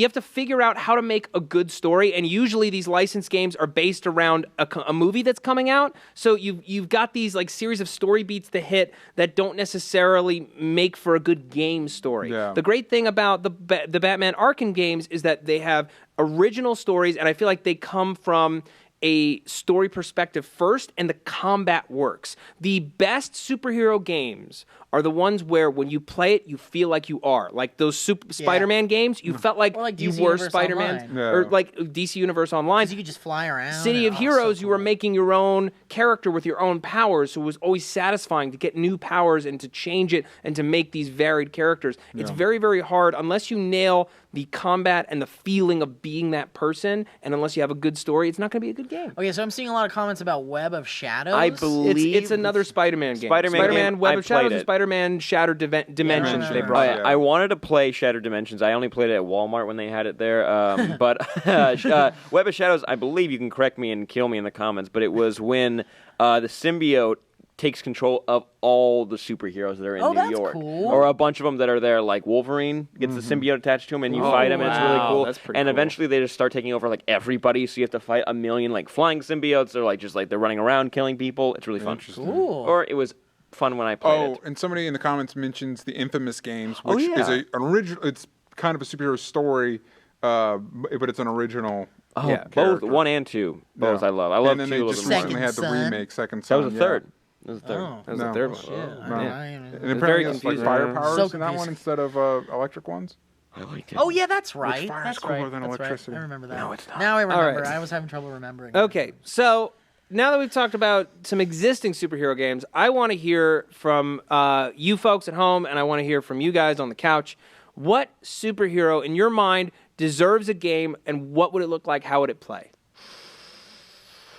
Speaker 1: have to figure out how to make a good story, and usually these licensed games are based around a movie that's coming out. So you've got these series of story beats to hit that don't necessarily make for a good game story.
Speaker 3: Yeah.
Speaker 1: The great thing about the Batman Arkham games is that they have original stories, and I feel like they come from a story perspective first, and the combat works. The best superhero games are the ones where when you play it, you feel like you are. Like those Spider-Man games, you felt like,
Speaker 4: Or
Speaker 1: you
Speaker 4: DC
Speaker 1: were
Speaker 4: Universe
Speaker 1: Spider-Man.
Speaker 4: Online.
Speaker 3: Yeah.
Speaker 1: Or like DC Universe Online.
Speaker 4: 'Cause you could just fly around.
Speaker 1: City of
Speaker 4: and-
Speaker 1: Heroes,
Speaker 4: so
Speaker 1: you were
Speaker 4: cool.
Speaker 1: making your own character with your own powers, so it was always satisfying to get new powers and to change it and to make these varied characters. It's very, very hard unless you nail the combat and the feeling of being that person, and unless you have a good story, it's not going to be a good game.
Speaker 4: Okay, so I'm seeing a lot of comments about Web of Shadows.
Speaker 2: I believe
Speaker 1: It's another Spider-Man game.
Speaker 2: Spider-Man game,
Speaker 1: Web
Speaker 2: I
Speaker 1: of Shadows
Speaker 2: played
Speaker 1: and
Speaker 2: it.
Speaker 1: Spider-Man Shattered Dimensions.
Speaker 4: no,
Speaker 1: They
Speaker 4: no,
Speaker 1: brought
Speaker 3: no.
Speaker 1: out.
Speaker 2: I wanted to play Shattered Dimensions. I only played it at Walmart when they had it there. But Web of Shadows, I believe you can correct me and kill me in the comments, but it was when the symbiote takes control of all the superheroes that are in
Speaker 4: Oh,
Speaker 2: New
Speaker 4: that's
Speaker 2: York.
Speaker 4: cool.
Speaker 2: Or a bunch of them that are there, like Wolverine gets the symbiote attached to him and you fight him, and it's really
Speaker 1: wow.
Speaker 2: cool.
Speaker 1: That's pretty
Speaker 2: and
Speaker 1: cool.
Speaker 2: eventually they just start taking over everybody, so you have to fight a million flying symbiotes. They're they're running around killing people. It's really fun.
Speaker 4: Cool.
Speaker 2: Or it was fun when I played it.
Speaker 3: And somebody in the comments mentions the Infamous games,
Speaker 2: Oh,
Speaker 3: which is
Speaker 2: yeah.
Speaker 3: an original. It's kind of a superhero story, but it's an original.
Speaker 2: Oh,
Speaker 1: Yeah.
Speaker 2: both
Speaker 3: character.
Speaker 2: 1 and 2. Both
Speaker 3: Yeah.
Speaker 2: I love. I love
Speaker 3: And then
Speaker 2: 2
Speaker 3: they
Speaker 2: a little
Speaker 3: just
Speaker 2: bit more.
Speaker 3: recently had the
Speaker 4: Second
Speaker 3: remake, Second
Speaker 2: That
Speaker 3: Son.
Speaker 2: was a
Speaker 3: yeah.
Speaker 2: third. That was a third.
Speaker 4: Oh.
Speaker 1: That was the
Speaker 3: No.
Speaker 1: third one.
Speaker 4: Shit.
Speaker 3: No.
Speaker 4: I-
Speaker 3: And
Speaker 1: Very
Speaker 3: apparently it's
Speaker 1: confusing.
Speaker 3: fire powers
Speaker 4: So
Speaker 3: in that one
Speaker 4: confusing.
Speaker 3: instead of electric ones.
Speaker 2: I liked it.
Speaker 4: Oh yeah, that's right.
Speaker 3: fire is
Speaker 4: That's
Speaker 3: cooler
Speaker 4: right.
Speaker 3: than
Speaker 4: That's
Speaker 3: electricity.
Speaker 4: Right. I remember that.
Speaker 2: No, it's not.
Speaker 4: Now I remember.
Speaker 1: right.
Speaker 4: I was having trouble remembering.
Speaker 1: Okay, so now that we've talked about some existing superhero games, I want to hear from you folks at home, and I want to hear from you guys on the couch. What superhero, in your mind, deserves a game, and what would it look like? How would it play?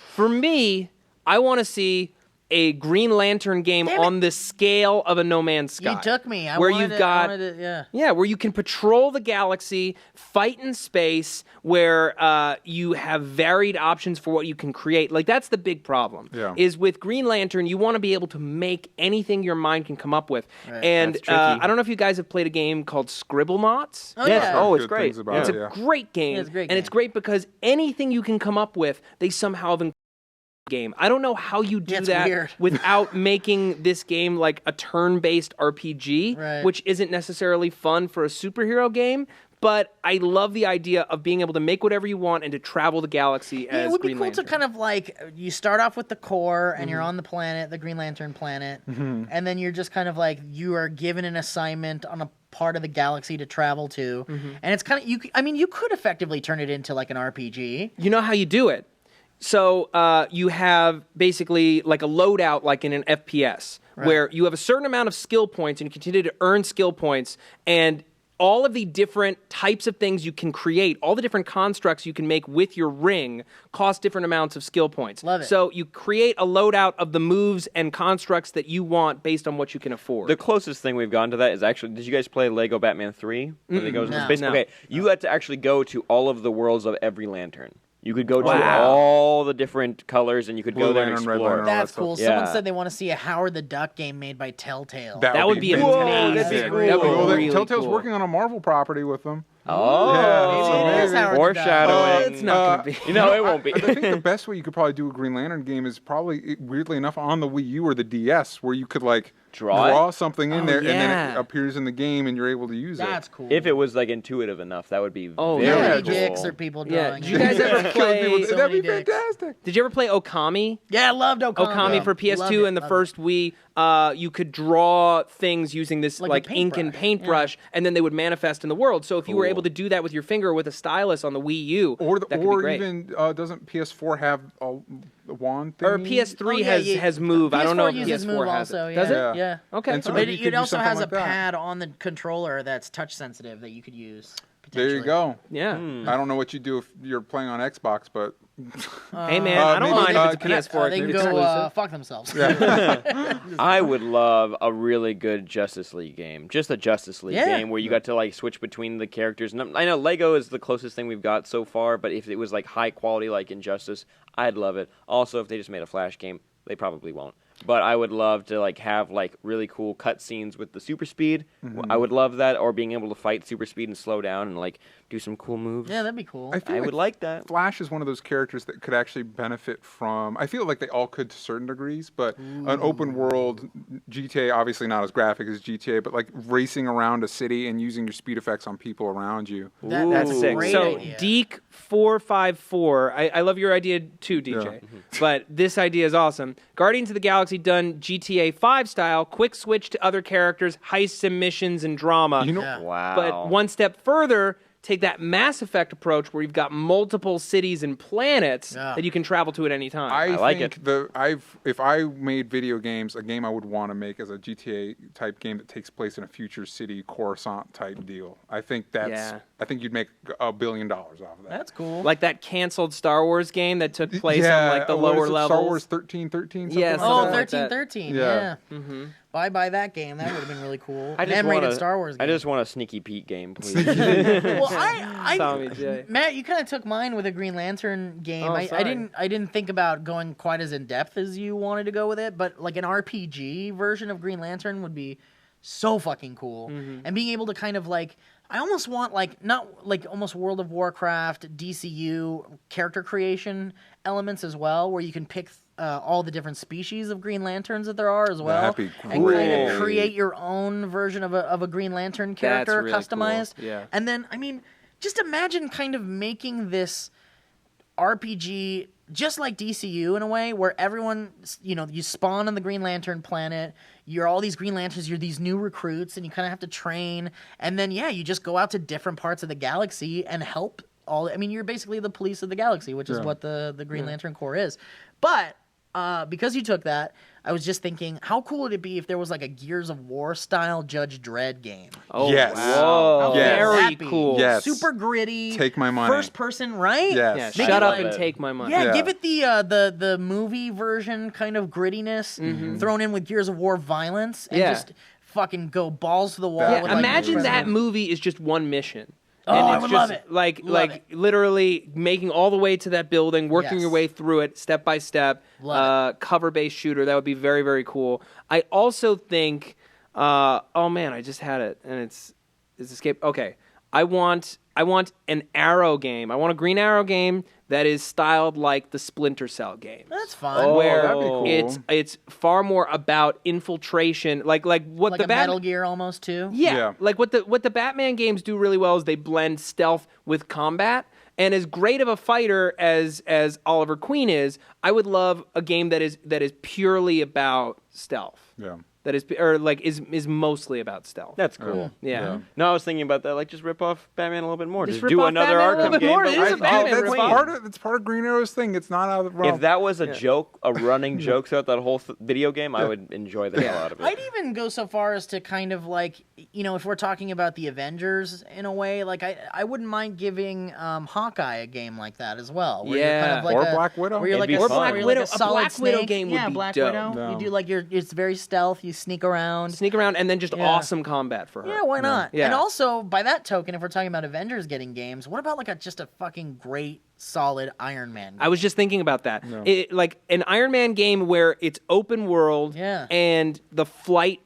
Speaker 1: For me, I want to see a Green Lantern game
Speaker 4: Damn it.
Speaker 1: on the scale of a No Man's Sky.
Speaker 4: You took me. I
Speaker 1: where
Speaker 4: wanted
Speaker 1: you've
Speaker 4: it-
Speaker 1: got
Speaker 4: I wanted it, yeah.
Speaker 1: Yeah, where you can patrol the galaxy, fight in space, where you have varied options for what you can create. That's the big problem.
Speaker 3: Yeah.
Speaker 1: Is with Green Lantern, you want to be able to make anything your mind can come up with.
Speaker 4: Right.
Speaker 1: And
Speaker 2: That's tricky.
Speaker 1: I don't know if you guys have played a game called Scribblenauts.
Speaker 4: Oh
Speaker 2: Yes.
Speaker 4: yeah.
Speaker 2: Oh, it's
Speaker 3: Good
Speaker 2: great.
Speaker 3: things about
Speaker 1: It's
Speaker 3: it,
Speaker 1: a
Speaker 3: yeah.
Speaker 1: great game,
Speaker 4: Yeah, it's a great
Speaker 1: and it's
Speaker 4: game.
Speaker 1: great because anything you can come up with, they somehow have game. I don't know how you do
Speaker 4: Yeah, it's
Speaker 1: that
Speaker 4: weird.
Speaker 1: without making this game like a turn-based RPG,
Speaker 4: Right.
Speaker 1: which isn't necessarily fun for a superhero game. But I love the idea of being able to make whatever you want and to travel the galaxy
Speaker 4: Yeah,
Speaker 1: as
Speaker 4: it would
Speaker 1: Green
Speaker 4: be cool
Speaker 1: Lantern.
Speaker 4: to kind of you start off with the core and you're on the planet, the Green Lantern planet, and then you're just kind of you are given an assignment on a part of the galaxy to travel to, and it's kind of you could effectively turn it into an RPG.
Speaker 1: You know how you do it. So you have basically like a loadout like in an FPS where you have a certain amount of skill points and you continue to earn skill points, and all of the different types of things you can create, all the different constructs you can make with your ring cost different amounts of skill points.
Speaker 4: Love it.
Speaker 1: So you create a loadout of the moves and constructs that you want based on what you can afford.
Speaker 2: The closest thing we've gotten to that is actually, did you guys play Lego Batman 3? When they go into
Speaker 4: No.
Speaker 2: space?
Speaker 1: No.
Speaker 2: Okay, you had to actually go to all of the worlds of every lantern. You could go to
Speaker 1: Wow.
Speaker 2: all the different colors, and you could
Speaker 3: Blue
Speaker 2: go there and
Speaker 3: Lantern, Red
Speaker 2: explore.
Speaker 3: Lantern, all
Speaker 4: That's
Speaker 3: that
Speaker 4: cool.
Speaker 2: stuff.
Speaker 4: Someone
Speaker 2: Yeah.
Speaker 4: said they want to see a Howard the Duck game made by Telltale.
Speaker 1: That would be
Speaker 3: fantastic.
Speaker 1: amazing.
Speaker 2: that'd be
Speaker 1: That
Speaker 2: cool.
Speaker 1: would be
Speaker 3: Well,
Speaker 1: really
Speaker 3: Telltale's
Speaker 1: cool.
Speaker 3: working on a Marvel property with them.
Speaker 2: Oh,
Speaker 3: Yeah,
Speaker 4: Maybe it is Howard the Duck.
Speaker 2: foreshadowing.
Speaker 1: It's not going to be.
Speaker 2: You know, it won't be.
Speaker 3: I think the best way you could probably do a Green Lantern game is probably, weirdly enough, on the Wii U or the DS, where you could
Speaker 2: draw
Speaker 3: something in
Speaker 1: Oh,
Speaker 3: there, and then
Speaker 1: yeah.
Speaker 3: it appears in the game, and you're able to use
Speaker 4: That's
Speaker 3: it.
Speaker 4: cool.
Speaker 2: If it was like intuitive enough, that would be
Speaker 1: Oh,
Speaker 2: very
Speaker 3: yeah.
Speaker 2: cool.
Speaker 4: Dicks or people
Speaker 1: Yeah.
Speaker 4: drawing.
Speaker 1: Did you guys ever play?
Speaker 4: So
Speaker 3: That'd
Speaker 4: many
Speaker 3: be
Speaker 4: dicks.
Speaker 3: fantastic.
Speaker 1: Did you ever play Okami?
Speaker 4: Yeah, I loved Okami.
Speaker 1: Okami for
Speaker 4: Loved
Speaker 1: PS2
Speaker 4: it,
Speaker 1: and the
Speaker 4: loved
Speaker 1: first Wii, you could draw things using this
Speaker 4: Like a
Speaker 1: ink and
Speaker 4: paintbrush,
Speaker 1: paintbrush, and then they would manifest in the world. So if you were able to do that with your finger or with a stylus on the Wii U,
Speaker 3: Or
Speaker 1: that could be great.
Speaker 3: even doesn't PS4 have a wand thing?
Speaker 1: Or PS3
Speaker 4: Oh, yeah,
Speaker 1: has Move. I don't know if
Speaker 4: uses
Speaker 1: PS4
Speaker 4: Move
Speaker 1: has
Speaker 4: also,
Speaker 1: it. Does
Speaker 3: yeah.
Speaker 1: it?
Speaker 4: Yeah.
Speaker 1: Okay.
Speaker 3: And so
Speaker 1: all right.
Speaker 3: maybe
Speaker 4: But
Speaker 3: you could
Speaker 4: it
Speaker 3: do
Speaker 4: also
Speaker 3: something
Speaker 4: has
Speaker 3: like
Speaker 4: a
Speaker 3: that.
Speaker 4: pad on the controller that's touch sensitive that you could use.
Speaker 3: There you go.
Speaker 1: Yeah.
Speaker 3: I don't know what you do if you're playing on Xbox, but
Speaker 1: Hey man, I don't
Speaker 3: maybe,
Speaker 1: mind if it's a
Speaker 3: Kinect-
Speaker 1: PS4
Speaker 4: They can
Speaker 1: exclusive.
Speaker 4: go fuck themselves.
Speaker 2: I would love a really good Justice League game. Just a Justice League
Speaker 4: Yeah.
Speaker 2: game where you got to like switch between the characters. And I know Lego is the closest thing we've got so far, but if it was like high quality like Injustice, I'd love it. Also, if they just made a Flash game, they probably won't. But I would love to like have like really cool cutscenes with the super speed. I would love that, or being able to fight super speed and slow down and like do some cool moves.
Speaker 4: Yeah, that'd be cool.
Speaker 3: feel
Speaker 2: I would like that.
Speaker 3: Flash is one of those characters that could actually benefit from. I feel like they all could to certain degrees, but an open world GTA, obviously not as graphic as GTA, but like racing around a city and using your speed effects on people around you.
Speaker 1: That's
Speaker 2: Ooh.
Speaker 1: sick.
Speaker 4: Great
Speaker 1: So
Speaker 4: idea.
Speaker 1: Deke454, I love your idea too, DJ. But this idea is awesome. Guardians of the Galaxy done GTA 5 style, quick switch to other characters, heists and missions and drama.
Speaker 3: You know,
Speaker 4: Yeah.
Speaker 2: Wow.
Speaker 1: But one step further, take that Mass Effect approach where you've got multiple cities and planets
Speaker 4: Yeah.
Speaker 1: that you can travel to at any time.
Speaker 3: I
Speaker 2: like
Speaker 3: think if I made video games, a game I would want to make as a GTA type game that takes place in a future city, Coruscant type deal. I think I think you'd make $1 billion off of that.
Speaker 4: That's cool.
Speaker 1: like that canceled Star Wars game that took place
Speaker 3: yeah,
Speaker 1: on like the
Speaker 3: what
Speaker 1: lower
Speaker 3: is it,
Speaker 1: levels.
Speaker 3: Star Wars 1313.
Speaker 1: Yes.
Speaker 3: Something
Speaker 4: Oh,
Speaker 3: like that.
Speaker 4: 1313.
Speaker 3: Yeah.
Speaker 4: Yeah. Bye that game. That would have been really cool.
Speaker 2: I
Speaker 4: An
Speaker 2: just
Speaker 4: M-rated
Speaker 2: want
Speaker 4: Star Wars game.
Speaker 2: I just want a Sneaky Pete game, please.
Speaker 4: Well,
Speaker 1: Tommy J.
Speaker 4: Matt, you kind of took mine with a Green Lantern game.
Speaker 1: Oh,
Speaker 4: I
Speaker 1: sorry.
Speaker 4: didn't think about going quite as in depth as you wanted to go with it, but like an RPG version of Green Lantern would be so fucking cool. And being able to kind of like, I almost want like not like almost World of Warcraft, DCU character creation elements as well, where you can pick all the different species of Green Lanterns that there are as well,
Speaker 3: That'd be
Speaker 4: and kind of
Speaker 3: great.
Speaker 4: create your own version of a Green Lantern character
Speaker 1: really cool.
Speaker 4: customized.
Speaker 1: Yeah.
Speaker 4: And then, I mean, just imagine kind of making this RPG just like DCU in a way, where everyone, you know, you spawn on the Green Lantern planet, you're all these Green Lanterns, you're these new recruits, and you kind of have to train, and then, yeah, you just go out to different parts of the galaxy and help all, I mean, you're basically the police of the galaxy, which is what the Green Lantern Corps is. But because you took that, I was just thinking, how cool would it be if there was like a Gears of War style Judge Dredd game?
Speaker 1: Oh,
Speaker 3: Yes.
Speaker 1: wow.
Speaker 3: Yes.
Speaker 1: Very
Speaker 4: That'd be
Speaker 1: cool.
Speaker 3: Yes.
Speaker 4: Super gritty.
Speaker 3: Take my money.
Speaker 4: First person, right?
Speaker 3: Yes.
Speaker 1: Yeah,
Speaker 3: Make
Speaker 1: shut
Speaker 3: it
Speaker 1: up
Speaker 3: like-
Speaker 1: and take my money.
Speaker 4: Yeah,
Speaker 3: Yeah.
Speaker 4: give it the movie version kind of grittiness thrown in with Gears of War violence and
Speaker 1: Yeah.
Speaker 4: just fucking go balls to the wall.
Speaker 3: Yeah,
Speaker 1: Yeah,
Speaker 4: with, like,
Speaker 1: imagine that
Speaker 4: incredible-
Speaker 1: movie is just one mission.
Speaker 4: Oh,
Speaker 1: And
Speaker 4: I
Speaker 1: it's
Speaker 4: would
Speaker 1: just
Speaker 4: love it.
Speaker 1: Like
Speaker 4: Love
Speaker 1: like literally making all the way to that building, working
Speaker 4: Yes.
Speaker 1: your way through it step by step.
Speaker 4: Love
Speaker 1: Cover-based shooter. That would be very, very cool. I also think oh man, I just had it and it's escaped. Okay. I want an Arrow game. I want a Green Arrow game that is styled like the Splinter Cell games.
Speaker 4: That's fun.
Speaker 2: Oh,
Speaker 1: where
Speaker 3: that'd be cool.
Speaker 1: it's far more about infiltration, like what
Speaker 4: like
Speaker 1: the
Speaker 4: a Metal Gear almost too.
Speaker 1: yeah,
Speaker 3: Yeah.
Speaker 1: like what the Batman games do really well is they blend stealth with combat. And as great of a fighter as Oliver Queen is, I would love a game that is purely about stealth.
Speaker 3: Yeah.
Speaker 1: That is mostly about stealth.
Speaker 2: That's cool.
Speaker 1: yeah.
Speaker 2: No, I was thinking about that. Like, just rip off Batman a little bit more.
Speaker 1: Just
Speaker 2: Just
Speaker 1: rip
Speaker 2: do
Speaker 1: off
Speaker 2: another
Speaker 1: Batman a little
Speaker 2: Arkham
Speaker 1: bit
Speaker 2: game.
Speaker 1: more.
Speaker 2: but
Speaker 1: It is a
Speaker 2: with
Speaker 1: Batman
Speaker 2: Oliver
Speaker 3: that's
Speaker 1: rip-off.
Speaker 2: Queen.
Speaker 3: that's part of Green Arrow's thing. It's not out of the realm.
Speaker 2: If that was a joke, a running joke throughout that whole video game, I would enjoy the hell out of it.
Speaker 4: I'd even go so far as to kind of like, you know, if we're talking about the Avengers in a way, like I wouldn't mind giving Hawkeye a game like that as well. Where you're kind
Speaker 1: Yeah.
Speaker 4: of like
Speaker 3: Or
Speaker 4: a-
Speaker 3: Black Widow.
Speaker 4: Where you're
Speaker 2: It'd
Speaker 4: like
Speaker 2: be
Speaker 4: a,
Speaker 2: fun.
Speaker 4: where you're like
Speaker 1: A
Speaker 4: a solid
Speaker 1: Black Widow
Speaker 4: snake.
Speaker 1: game would
Speaker 4: yeah,
Speaker 1: be
Speaker 4: Black
Speaker 1: dope.
Speaker 4: Widow.
Speaker 3: No.
Speaker 4: You do like it's very stealth. You sneak around.
Speaker 1: Sneak around and then just
Speaker 4: Yeah.
Speaker 1: awesome combat for her.
Speaker 4: Yeah, why not?
Speaker 1: Yeah.
Speaker 4: And also, by that token, if we're talking about Avengers getting games, what about like just a fucking great solid Iron Man game.
Speaker 1: I was just thinking about that. Like an Iron Man game where it's open world and the flight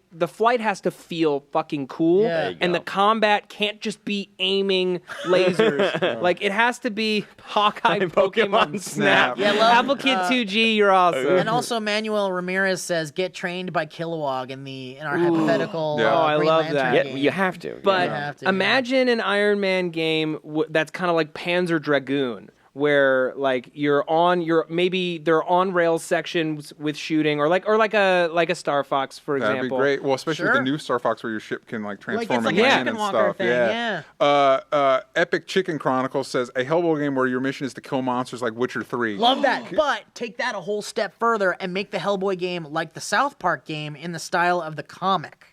Speaker 1: has to feel fucking cool, and the combat can't just be aiming lasers. Like it has to be Hawkeye Pokemon Snap.
Speaker 4: Yeah,
Speaker 1: Apple Kid 2G, you're awesome.
Speaker 4: And also, Manuel Ramirez says, "Get trained by Kilowog" in our hypothetical.
Speaker 1: I
Speaker 4: Green
Speaker 1: love
Speaker 4: Lantern
Speaker 1: that.
Speaker 4: game.
Speaker 2: You have to.
Speaker 1: But imagine an Iron Man game that's kind of like Panzer Dragoon, where like maybe they're on rails sections with shooting, or like a Star Fox, for example.
Speaker 3: That'd be great. Well, especially with the new Star Fox where your ship can like transform
Speaker 4: like
Speaker 3: and
Speaker 4: a
Speaker 3: land
Speaker 4: chicken
Speaker 3: and
Speaker 4: walker
Speaker 3: stuff.
Speaker 4: thing,
Speaker 3: Epic Chicken Chronicles says a Hellboy game where your mission is to kill monsters like Witcher 3.
Speaker 4: Love that, but take that a whole step further and make the Hellboy game like the South Park game in the style of the comic.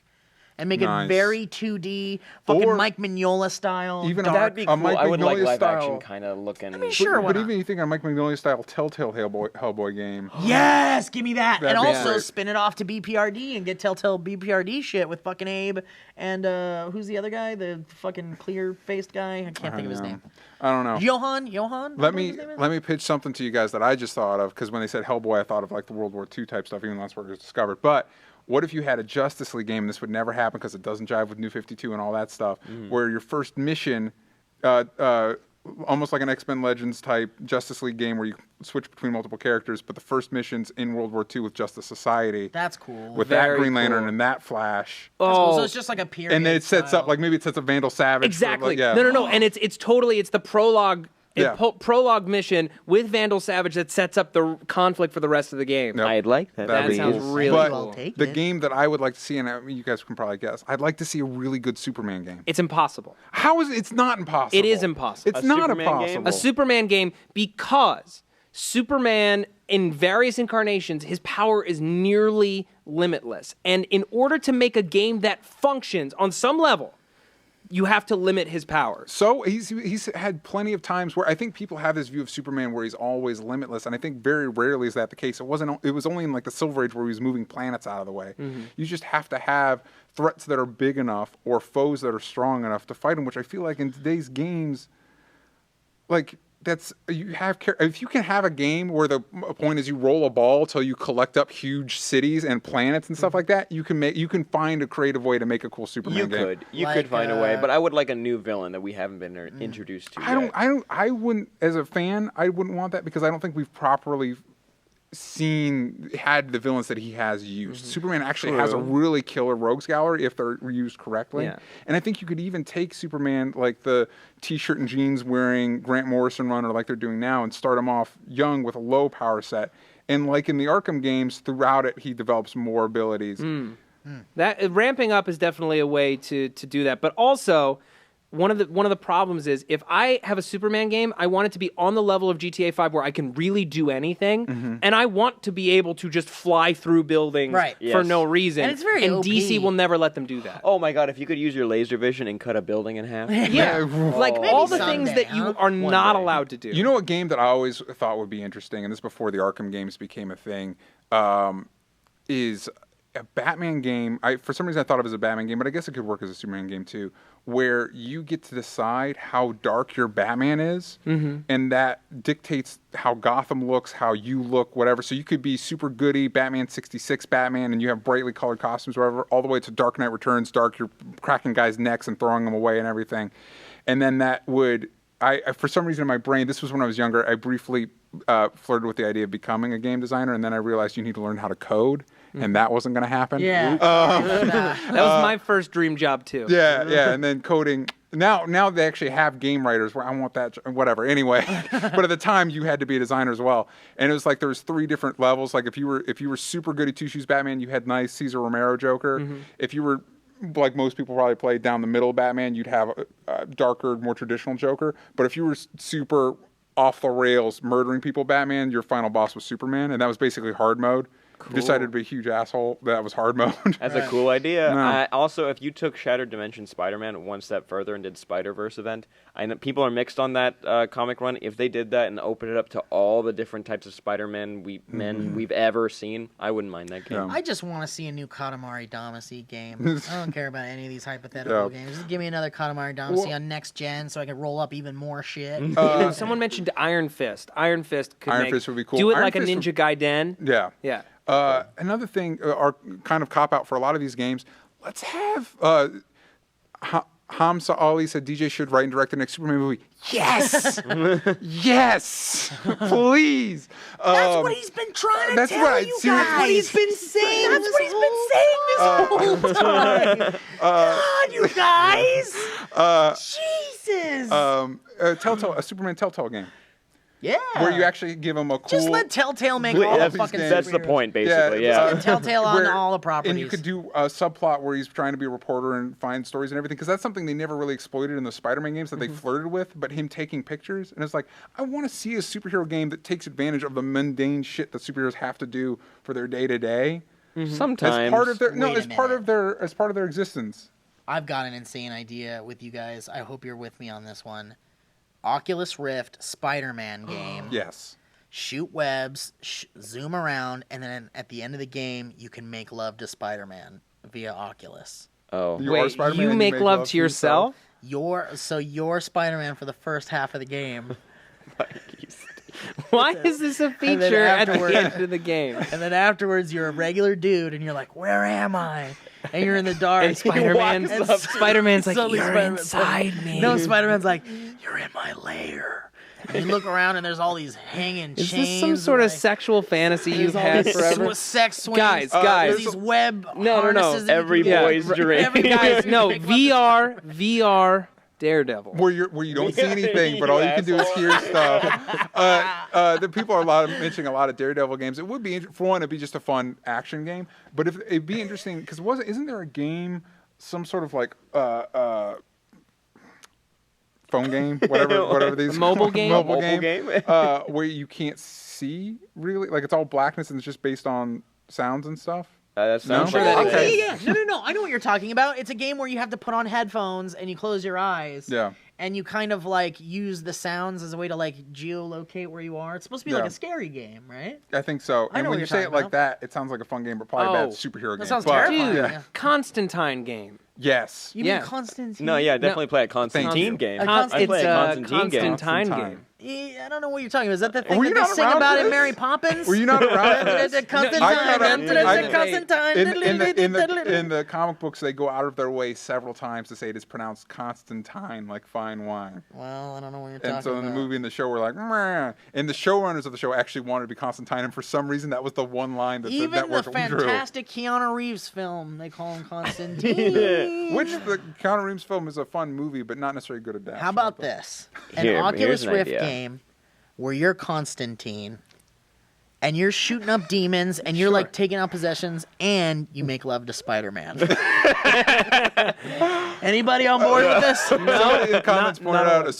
Speaker 4: And make it very 2D, fucking Mike Mignola style.
Speaker 3: Even
Speaker 4: dark.
Speaker 2: That'd be cool.
Speaker 3: Mike
Speaker 2: I would like
Speaker 3: Mignola
Speaker 2: live
Speaker 3: style.
Speaker 2: action kind of looking.
Speaker 4: I mean, sure,
Speaker 3: But even you think a Mike Mignola style Telltale Hellboy game.
Speaker 4: Yes, give me that.
Speaker 3: That'd
Speaker 4: and
Speaker 3: be
Speaker 4: also
Speaker 3: great.
Speaker 4: spin it off to BPRD and get Telltale BPRD shit with fucking Abe and who's the other guy? The fucking clear-faced guy? I can't think of his name.
Speaker 3: I don't know.
Speaker 4: Johan?
Speaker 3: Let me pitch something to you guys that I just thought of, because when they said Hellboy, I thought of like the World War II type stuff, even though that's where it was discovered. But what if you had a Justice League game? This would never happen because it doesn't jive with New 52 and all that stuff. Where your first mission, almost like an X-Men Legends type Justice League game, where you switch between multiple characters, but the first mission's in World War II with Justice Society.
Speaker 4: That's cool.
Speaker 3: With that
Speaker 1: Very
Speaker 3: Green Lantern
Speaker 1: cool.
Speaker 3: and that Flash.
Speaker 4: That's cool. So it's just like a period.
Speaker 3: And then it sets
Speaker 4: style.
Speaker 3: up, like maybe it sets up Vandal Savage.
Speaker 1: Exactly.
Speaker 3: Yeah.
Speaker 1: No. And it's the prologue. Prologue mission with Vandal Savage that sets up the conflict for the rest of the game.
Speaker 3: Yep.
Speaker 2: I'd like that.
Speaker 3: That'd
Speaker 1: That
Speaker 3: be
Speaker 1: sounds
Speaker 3: cool.
Speaker 1: really
Speaker 3: But
Speaker 1: cool.
Speaker 3: the game that I would like to see, and you guys can probably guess, I'd like to see a really good Superman game.
Speaker 1: It's impossible.
Speaker 3: How is it? It's not impossible.
Speaker 1: It is impossible.
Speaker 3: It's
Speaker 2: A
Speaker 3: not
Speaker 2: Superman
Speaker 3: impossible.
Speaker 2: game?
Speaker 1: A Superman game, because Superman in various incarnations, his power is nearly limitless. And in order to make a game that functions on some level, you have to limit his powers.
Speaker 3: So he's had plenty of times where I think people have this view of Superman where he's always limitless, and I think very rarely is that the case. It was only in like the Silver Age where he was moving planets out of the way. You just have to have threats that are big enough or foes that are strong enough to fight him, which I feel like in today's games, like if you can have a game where the point is you roll a ball till you collect up huge cities and planets and stuff like that, you can find a creative way to make a cool Superman game.
Speaker 2: You
Speaker 4: Like,
Speaker 2: could find a way, but I would like a new villain that we haven't been introduced to.
Speaker 3: I wouldn't, as a fan, I wouldn't want that because I don't think we've properly had the villains that he has used. Superman actually has a really killer rogues gallery if they're used correctly.
Speaker 1: Yeah.
Speaker 3: And I think you could even take Superman, like the t-shirt and jeans wearing Grant Morrison runner like they're doing now, and start him off young with a low power set. And like in the Arkham games, throughout it, he develops more abilities.
Speaker 1: That ramping up is definitely a way to do that. But also, one of the problems is if I have a Superman game, I want it to be on the level of GTA 5 where I can really do anything, and I want to be able to just fly through buildings for no reason.
Speaker 4: And it's very OP.
Speaker 1: DC will never let them do that.
Speaker 2: Oh my god, if you could use your laser vision and cut a building in half.
Speaker 1: Like
Speaker 4: Maybe
Speaker 1: all the
Speaker 4: someday,
Speaker 1: things that you
Speaker 4: huh?
Speaker 1: are not
Speaker 2: day.
Speaker 1: allowed to do.
Speaker 3: You know what game that I always thought would be interesting, and this before the Arkham games became a thing, is a Batman game. For some reason I thought of it as a Batman game, but I guess it could work as a Superman game too, where you get to decide how dark your Batman is, and that dictates how Gotham looks, how you look, whatever. So you could be super goody Batman 66 Batman, and you have brightly colored costumes, whatever, all the way to Dark Knight Returns, you're cracking guys' necks and throwing them away and everything. And then that would, for some reason in my brain, this was when I was younger, I briefly flirted with the idea of becoming a game designer, and then I realized you need to learn how to code. And that wasn't going to happen.
Speaker 4: Yeah.
Speaker 1: that was my first dream job too.
Speaker 3: Yeah. And then coding. Now they actually have game writers where I want that, whatever. Anyway, but at the time you had to be a designer as well. And it was like there was 3 different levels. Like if you were super good at Two Shoes Batman, you had nice Cesar Romero Joker. If you were, like most people probably play, down the middle Batman, you'd have a darker, more traditional Joker. But if you were super off the rails murdering people Batman, your final boss was Superman, and that was basically hard mode. decided to be a huge asshole. That was hard mode.
Speaker 2: That's a cool idea.
Speaker 3: No.
Speaker 2: Also, if you took Shattered Dimension Spider-Man one step further and did Spider-Verse event, I know people are mixed on that comic run. If they did that and opened it up to all the different types of Spider-Man we've ever seen, I wouldn't mind that game.
Speaker 3: Yeah.
Speaker 4: I just want to see a new Katamari Damacy game. I don't care about any of these hypothetical games. Just give me another Katamari Damacy on next gen so I can roll up even more shit.
Speaker 1: Someone mentioned Iron Fist. Iron Fist
Speaker 3: would be cool.
Speaker 1: Do it
Speaker 3: Iron
Speaker 1: like
Speaker 3: Fist
Speaker 1: a Ninja Gaiden.
Speaker 3: Yeah.
Speaker 1: Yeah.
Speaker 3: Another thing, our kind of cop-out for a lot of these games, let's have Hamza Ali said DJ should write and direct the next Superman movie. Yes! Yes! Please!
Speaker 4: That's what he's been trying to tell you guys.
Speaker 3: That's what he's
Speaker 1: been saying.
Speaker 4: That's what he's been saying this whole time. God, you guys! Jesus!
Speaker 3: a Superman Telltale game.
Speaker 4: Yeah.
Speaker 3: Where you actually give them a cool...
Speaker 4: Just let Telltale make all the fucking
Speaker 2: That's the
Speaker 4: superheroes.
Speaker 2: point, basically.
Speaker 3: Yeah,
Speaker 2: Yeah.
Speaker 4: Telltale on all the properties.
Speaker 3: And you could do a subplot where he's trying to be a reporter and find stories and everything, because that's something they never really exploited in the Spider-Man games that they flirted with, but him taking pictures. And it's like, I want to see a superhero game that takes advantage of the mundane shit that superheroes have to do for their day-to-day.
Speaker 2: Sometimes.
Speaker 3: As part of their
Speaker 4: Wait a
Speaker 3: part of their existence.
Speaker 4: I've got an insane idea with you guys. I hope you're with me on this one. Oculus Rift Spider-Man game.
Speaker 3: Yes.
Speaker 4: Shoot webs, zoom around, and then at the end of the game, you can make love to Spider-Man via Oculus.
Speaker 2: Oh.
Speaker 3: You are
Speaker 1: Wait,
Speaker 3: Spider-Man
Speaker 1: you
Speaker 3: and
Speaker 1: make love to yourself?
Speaker 4: You're Spider-Man for the first half of the game,
Speaker 1: Why is this a
Speaker 4: And then
Speaker 1: feature at the
Speaker 4: afterward-
Speaker 1: end of the game?
Speaker 4: and then afterwards, you're a regular dude, and you're like, "Where am I?" And you're in the dark.
Speaker 1: And Spider-Man's like,
Speaker 4: Suddenly
Speaker 1: you're
Speaker 4: Spider-Man's
Speaker 1: inside me.
Speaker 4: No, Spider-Man's like, "You're in my lair." And you look around, and there's all these hanging
Speaker 1: Is
Speaker 4: chains.
Speaker 1: this some sort of
Speaker 4: like,
Speaker 1: sexual fantasy you've
Speaker 4: there's all
Speaker 1: had
Speaker 4: these
Speaker 1: forever?
Speaker 4: sex swings.
Speaker 1: Guys,
Speaker 4: There's these web
Speaker 1: No.
Speaker 4: harnesses that you
Speaker 2: Every
Speaker 4: can do.
Speaker 2: boy's dream.
Speaker 4: Every
Speaker 1: Guys,
Speaker 4: boy's
Speaker 1: no,
Speaker 4: dream.
Speaker 1: VR Daredevil.
Speaker 3: Where you don't see anything, but all you can do is hear stuff. The people are mentioning a lot of Daredevil games. It would be, for one, it'd be just a fun action game. But it'd be interesting, because isn't there a game, some sort of like phone game, whatever these
Speaker 1: Mobile game?
Speaker 3: mobile
Speaker 2: Mobile
Speaker 3: game,
Speaker 2: game?
Speaker 3: where you can't see really, like it's all blackness and it's just based on sounds and stuff.
Speaker 2: That sounds
Speaker 3: No?
Speaker 2: like
Speaker 3: Okay.
Speaker 4: Yeah. No. I know what you're talking about. It's a game where you have to put on headphones and you close your eyes.
Speaker 3: Yeah.
Speaker 4: And you kind of like use the sounds as a way to like geolocate where you are. It's supposed to be like
Speaker 3: Yeah.
Speaker 4: a scary game, right?
Speaker 3: I think so.
Speaker 4: I
Speaker 3: And
Speaker 4: know
Speaker 3: when
Speaker 4: what
Speaker 3: you
Speaker 4: you're
Speaker 3: say it
Speaker 4: talking
Speaker 3: like
Speaker 4: about.
Speaker 3: that, it sounds like a fun game, but probably a bad
Speaker 1: Oh,
Speaker 3: superhero game.
Speaker 4: sounds
Speaker 3: But-
Speaker 4: terrifying.
Speaker 1: Dude,
Speaker 4: Yeah.
Speaker 1: Constantine game.
Speaker 3: Yes.
Speaker 4: You
Speaker 1: Yeah.
Speaker 4: mean Constantine?
Speaker 2: No, yeah, definitely play a
Speaker 3: you.
Speaker 2: Constantine game.
Speaker 4: Con-
Speaker 2: I play
Speaker 1: It's
Speaker 2: a
Speaker 1: a
Speaker 2: Constantine game.
Speaker 1: Constantine
Speaker 3: Constantine.
Speaker 1: game.
Speaker 4: I don't know what you're talking about. Is that the thing
Speaker 3: Were
Speaker 4: that
Speaker 3: you
Speaker 4: they
Speaker 3: not
Speaker 4: sing
Speaker 3: around
Speaker 4: about
Speaker 3: for
Speaker 4: in
Speaker 3: this?
Speaker 4: Mary Poppins?
Speaker 3: Were you not around? for this?
Speaker 4: Constantine,
Speaker 3: I-
Speaker 4: Constantine.
Speaker 3: In the comic books, they go out of their way several times to say it is pronounced Constantine, like fine wine.
Speaker 4: Well, I don't know what you're talking
Speaker 3: And so
Speaker 4: about.
Speaker 3: in the movie and the show, we're like, meh. And the showrunners of the show actually wanted to be Constantine, and for some reason, that was the one line that the
Speaker 4: Even the
Speaker 3: network drew.
Speaker 4: fantastic Keanu Reeves film, they call him Constantine.
Speaker 3: Which the Keanu Reeves film is a fun movie, but not necessarily a good adaptation.
Speaker 4: How about
Speaker 3: I thought.
Speaker 4: this?
Speaker 2: Here-
Speaker 4: An Oculus
Speaker 2: here's an
Speaker 4: Rift
Speaker 2: idea.
Speaker 4: game where you're Constantine and you're shooting up demons and you're like taking out possessions and you make love to Spider-Man. Anybody on board with this?
Speaker 3: Somebody in the comments pointed out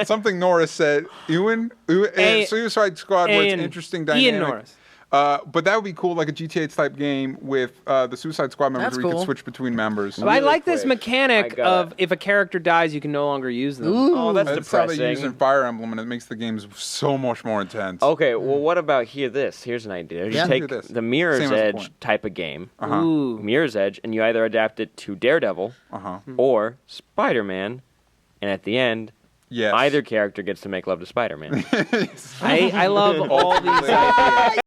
Speaker 3: something Norris said. Suicide Squad was an interesting dynamic.
Speaker 1: Ian Norris.
Speaker 3: But that would be cool, like a GTA type game with the Suicide Squad members
Speaker 4: That's
Speaker 3: where you
Speaker 4: cool.
Speaker 3: could switch between members.
Speaker 1: But I like this
Speaker 2: quick,
Speaker 1: mechanic
Speaker 2: I gotta-
Speaker 1: of if a character dies, you can no longer use them.
Speaker 2: Oh, that's
Speaker 3: That's how they use it in
Speaker 2: depressing.
Speaker 3: Fire Emblem, and it makes the games so much more intense.
Speaker 2: Okay, well, what about Here's an idea. You
Speaker 4: Yeah.
Speaker 2: take
Speaker 3: Do this.
Speaker 2: the Mirror's
Speaker 3: Same as the
Speaker 2: Edge
Speaker 3: point.
Speaker 2: type of game,
Speaker 1: Ooh.
Speaker 2: Mirror's Edge, and you either adapt it to Daredevil or Spider-Man, and at the end,
Speaker 3: Yes.
Speaker 2: either character gets to make love to Spider-Man.
Speaker 1: I love all these ideas.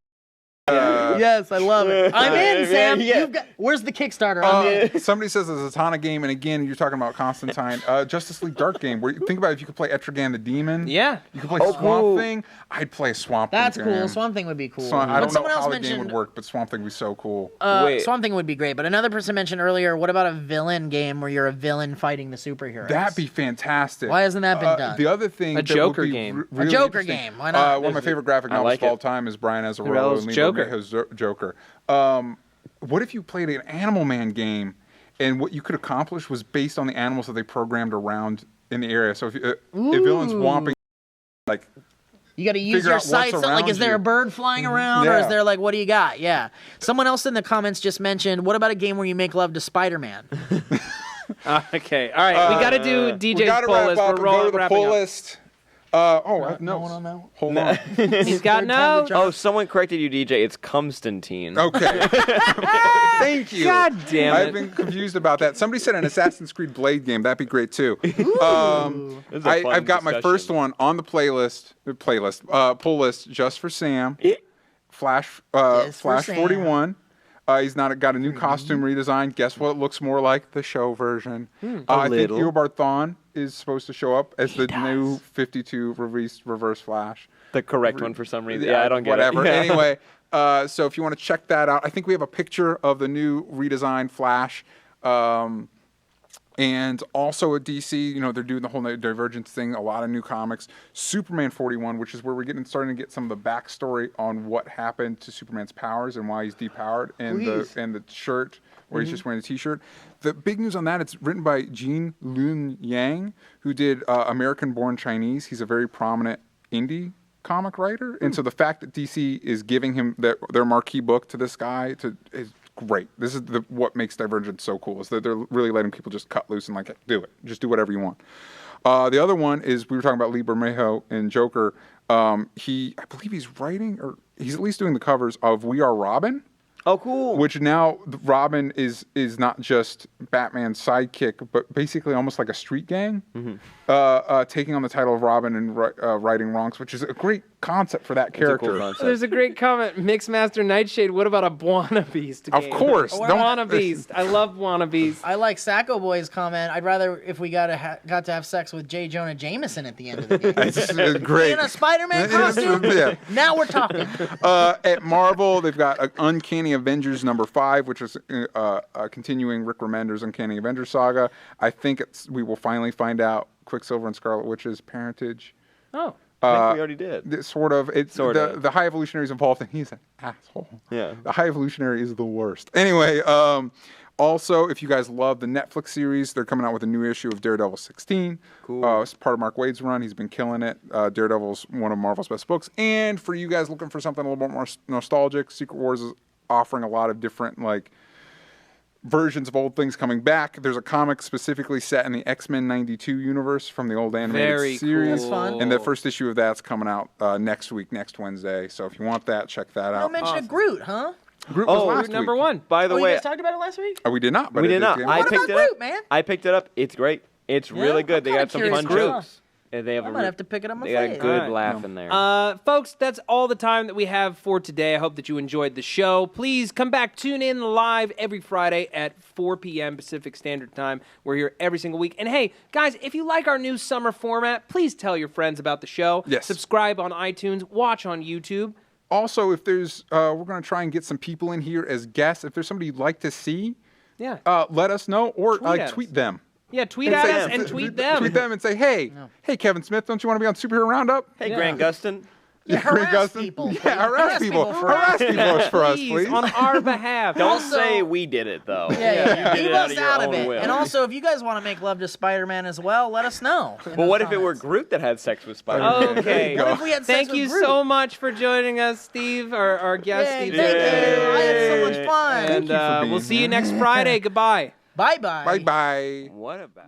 Speaker 4: Yes, I love it. I'm in, Sam.
Speaker 2: Yeah.
Speaker 4: You've got, where's the Kickstarter? I'm in.
Speaker 3: Somebody says a Zatanna game, and again, you're talking about Constantine. Justice League Dark game, where you think about if you could play Etrigan the Demon.
Speaker 1: Yeah.
Speaker 3: You could play Swamp Thing. I'd play Swamp Thing.
Speaker 4: That's cool.
Speaker 3: game.
Speaker 4: Swamp Thing would be cool.
Speaker 3: I
Speaker 4: But
Speaker 3: don't know
Speaker 4: someone else
Speaker 3: how the game
Speaker 4: mentioned
Speaker 3: would work, but Swamp Thing would be so cool.
Speaker 2: Wait.
Speaker 4: Swamp Thing would be great. But another person mentioned earlier, what about a villain game where you're a villain fighting the superheroes?
Speaker 3: That'd be fantastic.
Speaker 4: Why hasn't that been done?
Speaker 3: The other thing,
Speaker 1: A
Speaker 3: that
Speaker 1: Joker
Speaker 3: would be
Speaker 1: game.
Speaker 3: really
Speaker 4: A Joker
Speaker 3: interesting-
Speaker 4: game. Why not?
Speaker 3: One of my favorite graphic novels
Speaker 2: like
Speaker 3: of all
Speaker 2: it.
Speaker 3: time is Brian Azzarello
Speaker 1: Azzarello's
Speaker 3: and Lee
Speaker 1: Joker.
Speaker 3: Bermejo's Joker. What if you played an Animal Man game, and what you could accomplish was based on the animals that they programmed around in the area? So if a villain's womping, like
Speaker 4: You got to use
Speaker 3: Figure
Speaker 4: your
Speaker 3: out what's
Speaker 4: sights. Like,
Speaker 3: around
Speaker 4: is there
Speaker 3: you.
Speaker 4: a bird flying around, or
Speaker 3: Yeah.
Speaker 4: is there like, what do you got? Yeah. Someone else in the comments just mentioned, what about a game where you make love to Spider-Man?
Speaker 1: Okay, all right. We got to do
Speaker 3: we
Speaker 1: DJ's
Speaker 3: gotta
Speaker 1: pull
Speaker 3: wrap
Speaker 1: list.
Speaker 3: up
Speaker 1: We're
Speaker 3: and go to the
Speaker 1: wrapping
Speaker 3: pull
Speaker 1: up.
Speaker 3: list. I have
Speaker 4: No
Speaker 3: notes.
Speaker 4: one on that one?
Speaker 3: Hold on.
Speaker 1: He's got
Speaker 4: Third time
Speaker 1: no.
Speaker 4: the charm.
Speaker 2: Oh, someone corrected you, DJ. It's Constantine.
Speaker 3: Okay. Thank you.
Speaker 1: God damn it.
Speaker 3: I've been confused about that. Somebody said an Assassin's Creed Blade game. That'd be great too.
Speaker 2: This is a fun
Speaker 3: I've got my
Speaker 2: discussion.
Speaker 3: first one on the pull list just for Sam. Flash
Speaker 4: Just for
Speaker 3: Flash
Speaker 4: Sam.
Speaker 3: 41. He's not got a new costume redesign. Guess what? It looks more like the show version. I think
Speaker 2: little.
Speaker 3: Eobard Thawne is supposed to show up as the new 52 Reverse Flash.
Speaker 2: The correct one for some reason. Yeah, I don't get
Speaker 3: whatever.
Speaker 2: it. Yeah.
Speaker 3: Anyway, so if you want to check that out, I think we have a picture of the new redesigned Flash. And also at DC, they're doing the whole Divergence thing, a lot of new comics. Superman 41, which is where we're starting to get some of the backstory on what happened to Superman's powers and why he's depowered, and the shirt where he's just wearing a T-shirt. The big news on that, it's written by Jean Lun Yang, who did American Born Chinese. He's a very prominent indie comic writer, and so the fact that DC is giving him their marquee book to this guy is great. This is what makes Divergence so cool, is that they're really letting people just cut loose and do it. Just do whatever you want. The other one is, we were talking about Lee Bermejo in Joker. I believe he's writing, or he's at least doing the covers of We Are Robin.
Speaker 2: Oh, cool.
Speaker 3: Which now Robin is not just Batman's sidekick, but basically almost like a street gang, taking on the title of Robin and righting wrongs, which is a great concept for that
Speaker 2: It's a cool
Speaker 3: character.
Speaker 2: concept.
Speaker 1: There's a great comment. Mixmaster Nightshade, what about a Buona Beast game?
Speaker 3: Of course.
Speaker 1: Buona Beast. I love Buona Beast.
Speaker 4: I like Sacco Boy's comment. I'd rather if we got to have sex with J. Jonah Jameson at the end of the game.
Speaker 3: It's great.
Speaker 4: In a Spider-Man costume?
Speaker 3: Yeah.
Speaker 4: Now we're talking.
Speaker 3: At Marvel, they've got Uncanny Avengers #5, which is continuing Rick Remender's Uncanny Avengers saga. I think we will finally find out Quicksilver and Scarlet Witch's parentage.
Speaker 1: Oh.
Speaker 2: I think we already did.
Speaker 3: Sort of. The High Evolutionary is involved, and he's an asshole.
Speaker 2: Yeah.
Speaker 3: The High Evolutionary is the worst. Anyway, also, if you guys love the Netflix series, they're coming out with a new issue of Daredevil 16.
Speaker 2: Cool.
Speaker 3: It's part of Mark Waid's run. He's been killing it. Daredevil's one of Marvel's best books. And for you guys looking for something a little bit more nostalgic, Secret Wars is offering a lot of different versions of old things coming back. There's a comic specifically set in the X-Men 92 universe from the old animated
Speaker 1: Very
Speaker 3: series.
Speaker 1: cool.
Speaker 4: That's fun.
Speaker 3: And the first issue of that's coming out next Wednesday. So if you want that, check that
Speaker 4: No
Speaker 3: out.
Speaker 4: mention of Groot, huh?
Speaker 3: Groot was
Speaker 2: Oh,
Speaker 3: last
Speaker 1: Number
Speaker 3: week.
Speaker 1: one.
Speaker 2: By the
Speaker 4: Oh, you
Speaker 2: way,
Speaker 4: guys talked about it last week?
Speaker 3: We did not. But
Speaker 2: we did not.
Speaker 3: I
Speaker 2: I
Speaker 4: What
Speaker 2: picked
Speaker 4: about
Speaker 2: it up.
Speaker 4: Groot, man?
Speaker 2: I picked it up. It's great. It's really good. They
Speaker 4: I'm
Speaker 2: got some
Speaker 4: kinda
Speaker 2: fun
Speaker 4: curious.
Speaker 2: jokes. And they have
Speaker 4: I might have to pick it up
Speaker 2: They got a
Speaker 4: myself.
Speaker 2: good
Speaker 1: Alright.
Speaker 2: laugh in there.
Speaker 1: Folks, that's all the time that we have for today. I hope that you enjoyed the show. Please come back, tune in live every Friday at 4 p.m. Pacific Standard Time. We're here every single week. And hey, guys, if you like our new summer format, please tell your friends about the show.
Speaker 3: Yes.
Speaker 1: Subscribe on iTunes, watch on YouTube.
Speaker 3: Also, if there's, we're going to try and get some people in here as guests. If there's somebody you'd like to see,
Speaker 1: Yeah.
Speaker 3: let us know, or
Speaker 1: Tweet at
Speaker 3: tweet
Speaker 1: us.
Speaker 3: them.
Speaker 1: Yeah, tweet
Speaker 3: And
Speaker 1: at
Speaker 3: say-
Speaker 1: us and tweet them.
Speaker 3: Tweet them and say, hey, Kevin Smith, don't you want to be on Superhero Roundup?
Speaker 2: hey,
Speaker 1: yeah.
Speaker 2: Grant Gustin.
Speaker 4: Yeah,
Speaker 3: Grant
Speaker 4: harass
Speaker 3: Gustin?
Speaker 4: people.
Speaker 3: Yeah, harass people. Harass people for us, please.
Speaker 1: on our behalf.
Speaker 2: Don't
Speaker 4: Also-
Speaker 2: say we did it, though.
Speaker 4: Yeah.
Speaker 2: You did
Speaker 4: Leave
Speaker 2: it
Speaker 4: us
Speaker 2: your
Speaker 4: out of
Speaker 2: own
Speaker 4: it.
Speaker 2: will.
Speaker 4: And also, if you guys want to make love to Spider-Man as well, let us know.
Speaker 2: But what if it were Groot that had sex with Spider-Man?
Speaker 1: Okay.
Speaker 4: What if we had sex
Speaker 1: Thank
Speaker 4: with
Speaker 1: you
Speaker 4: Groot?
Speaker 1: so much for joining us, Steve, our guest,
Speaker 4: Yay,
Speaker 1: Steve.
Speaker 4: thank you. I had so much
Speaker 2: Yay.
Speaker 4: fun.
Speaker 1: And
Speaker 3: you for being
Speaker 1: we'll see you
Speaker 3: here.
Speaker 1: next Friday. Goodbye.
Speaker 4: Bye-bye.
Speaker 3: Bye-bye.
Speaker 2: What about?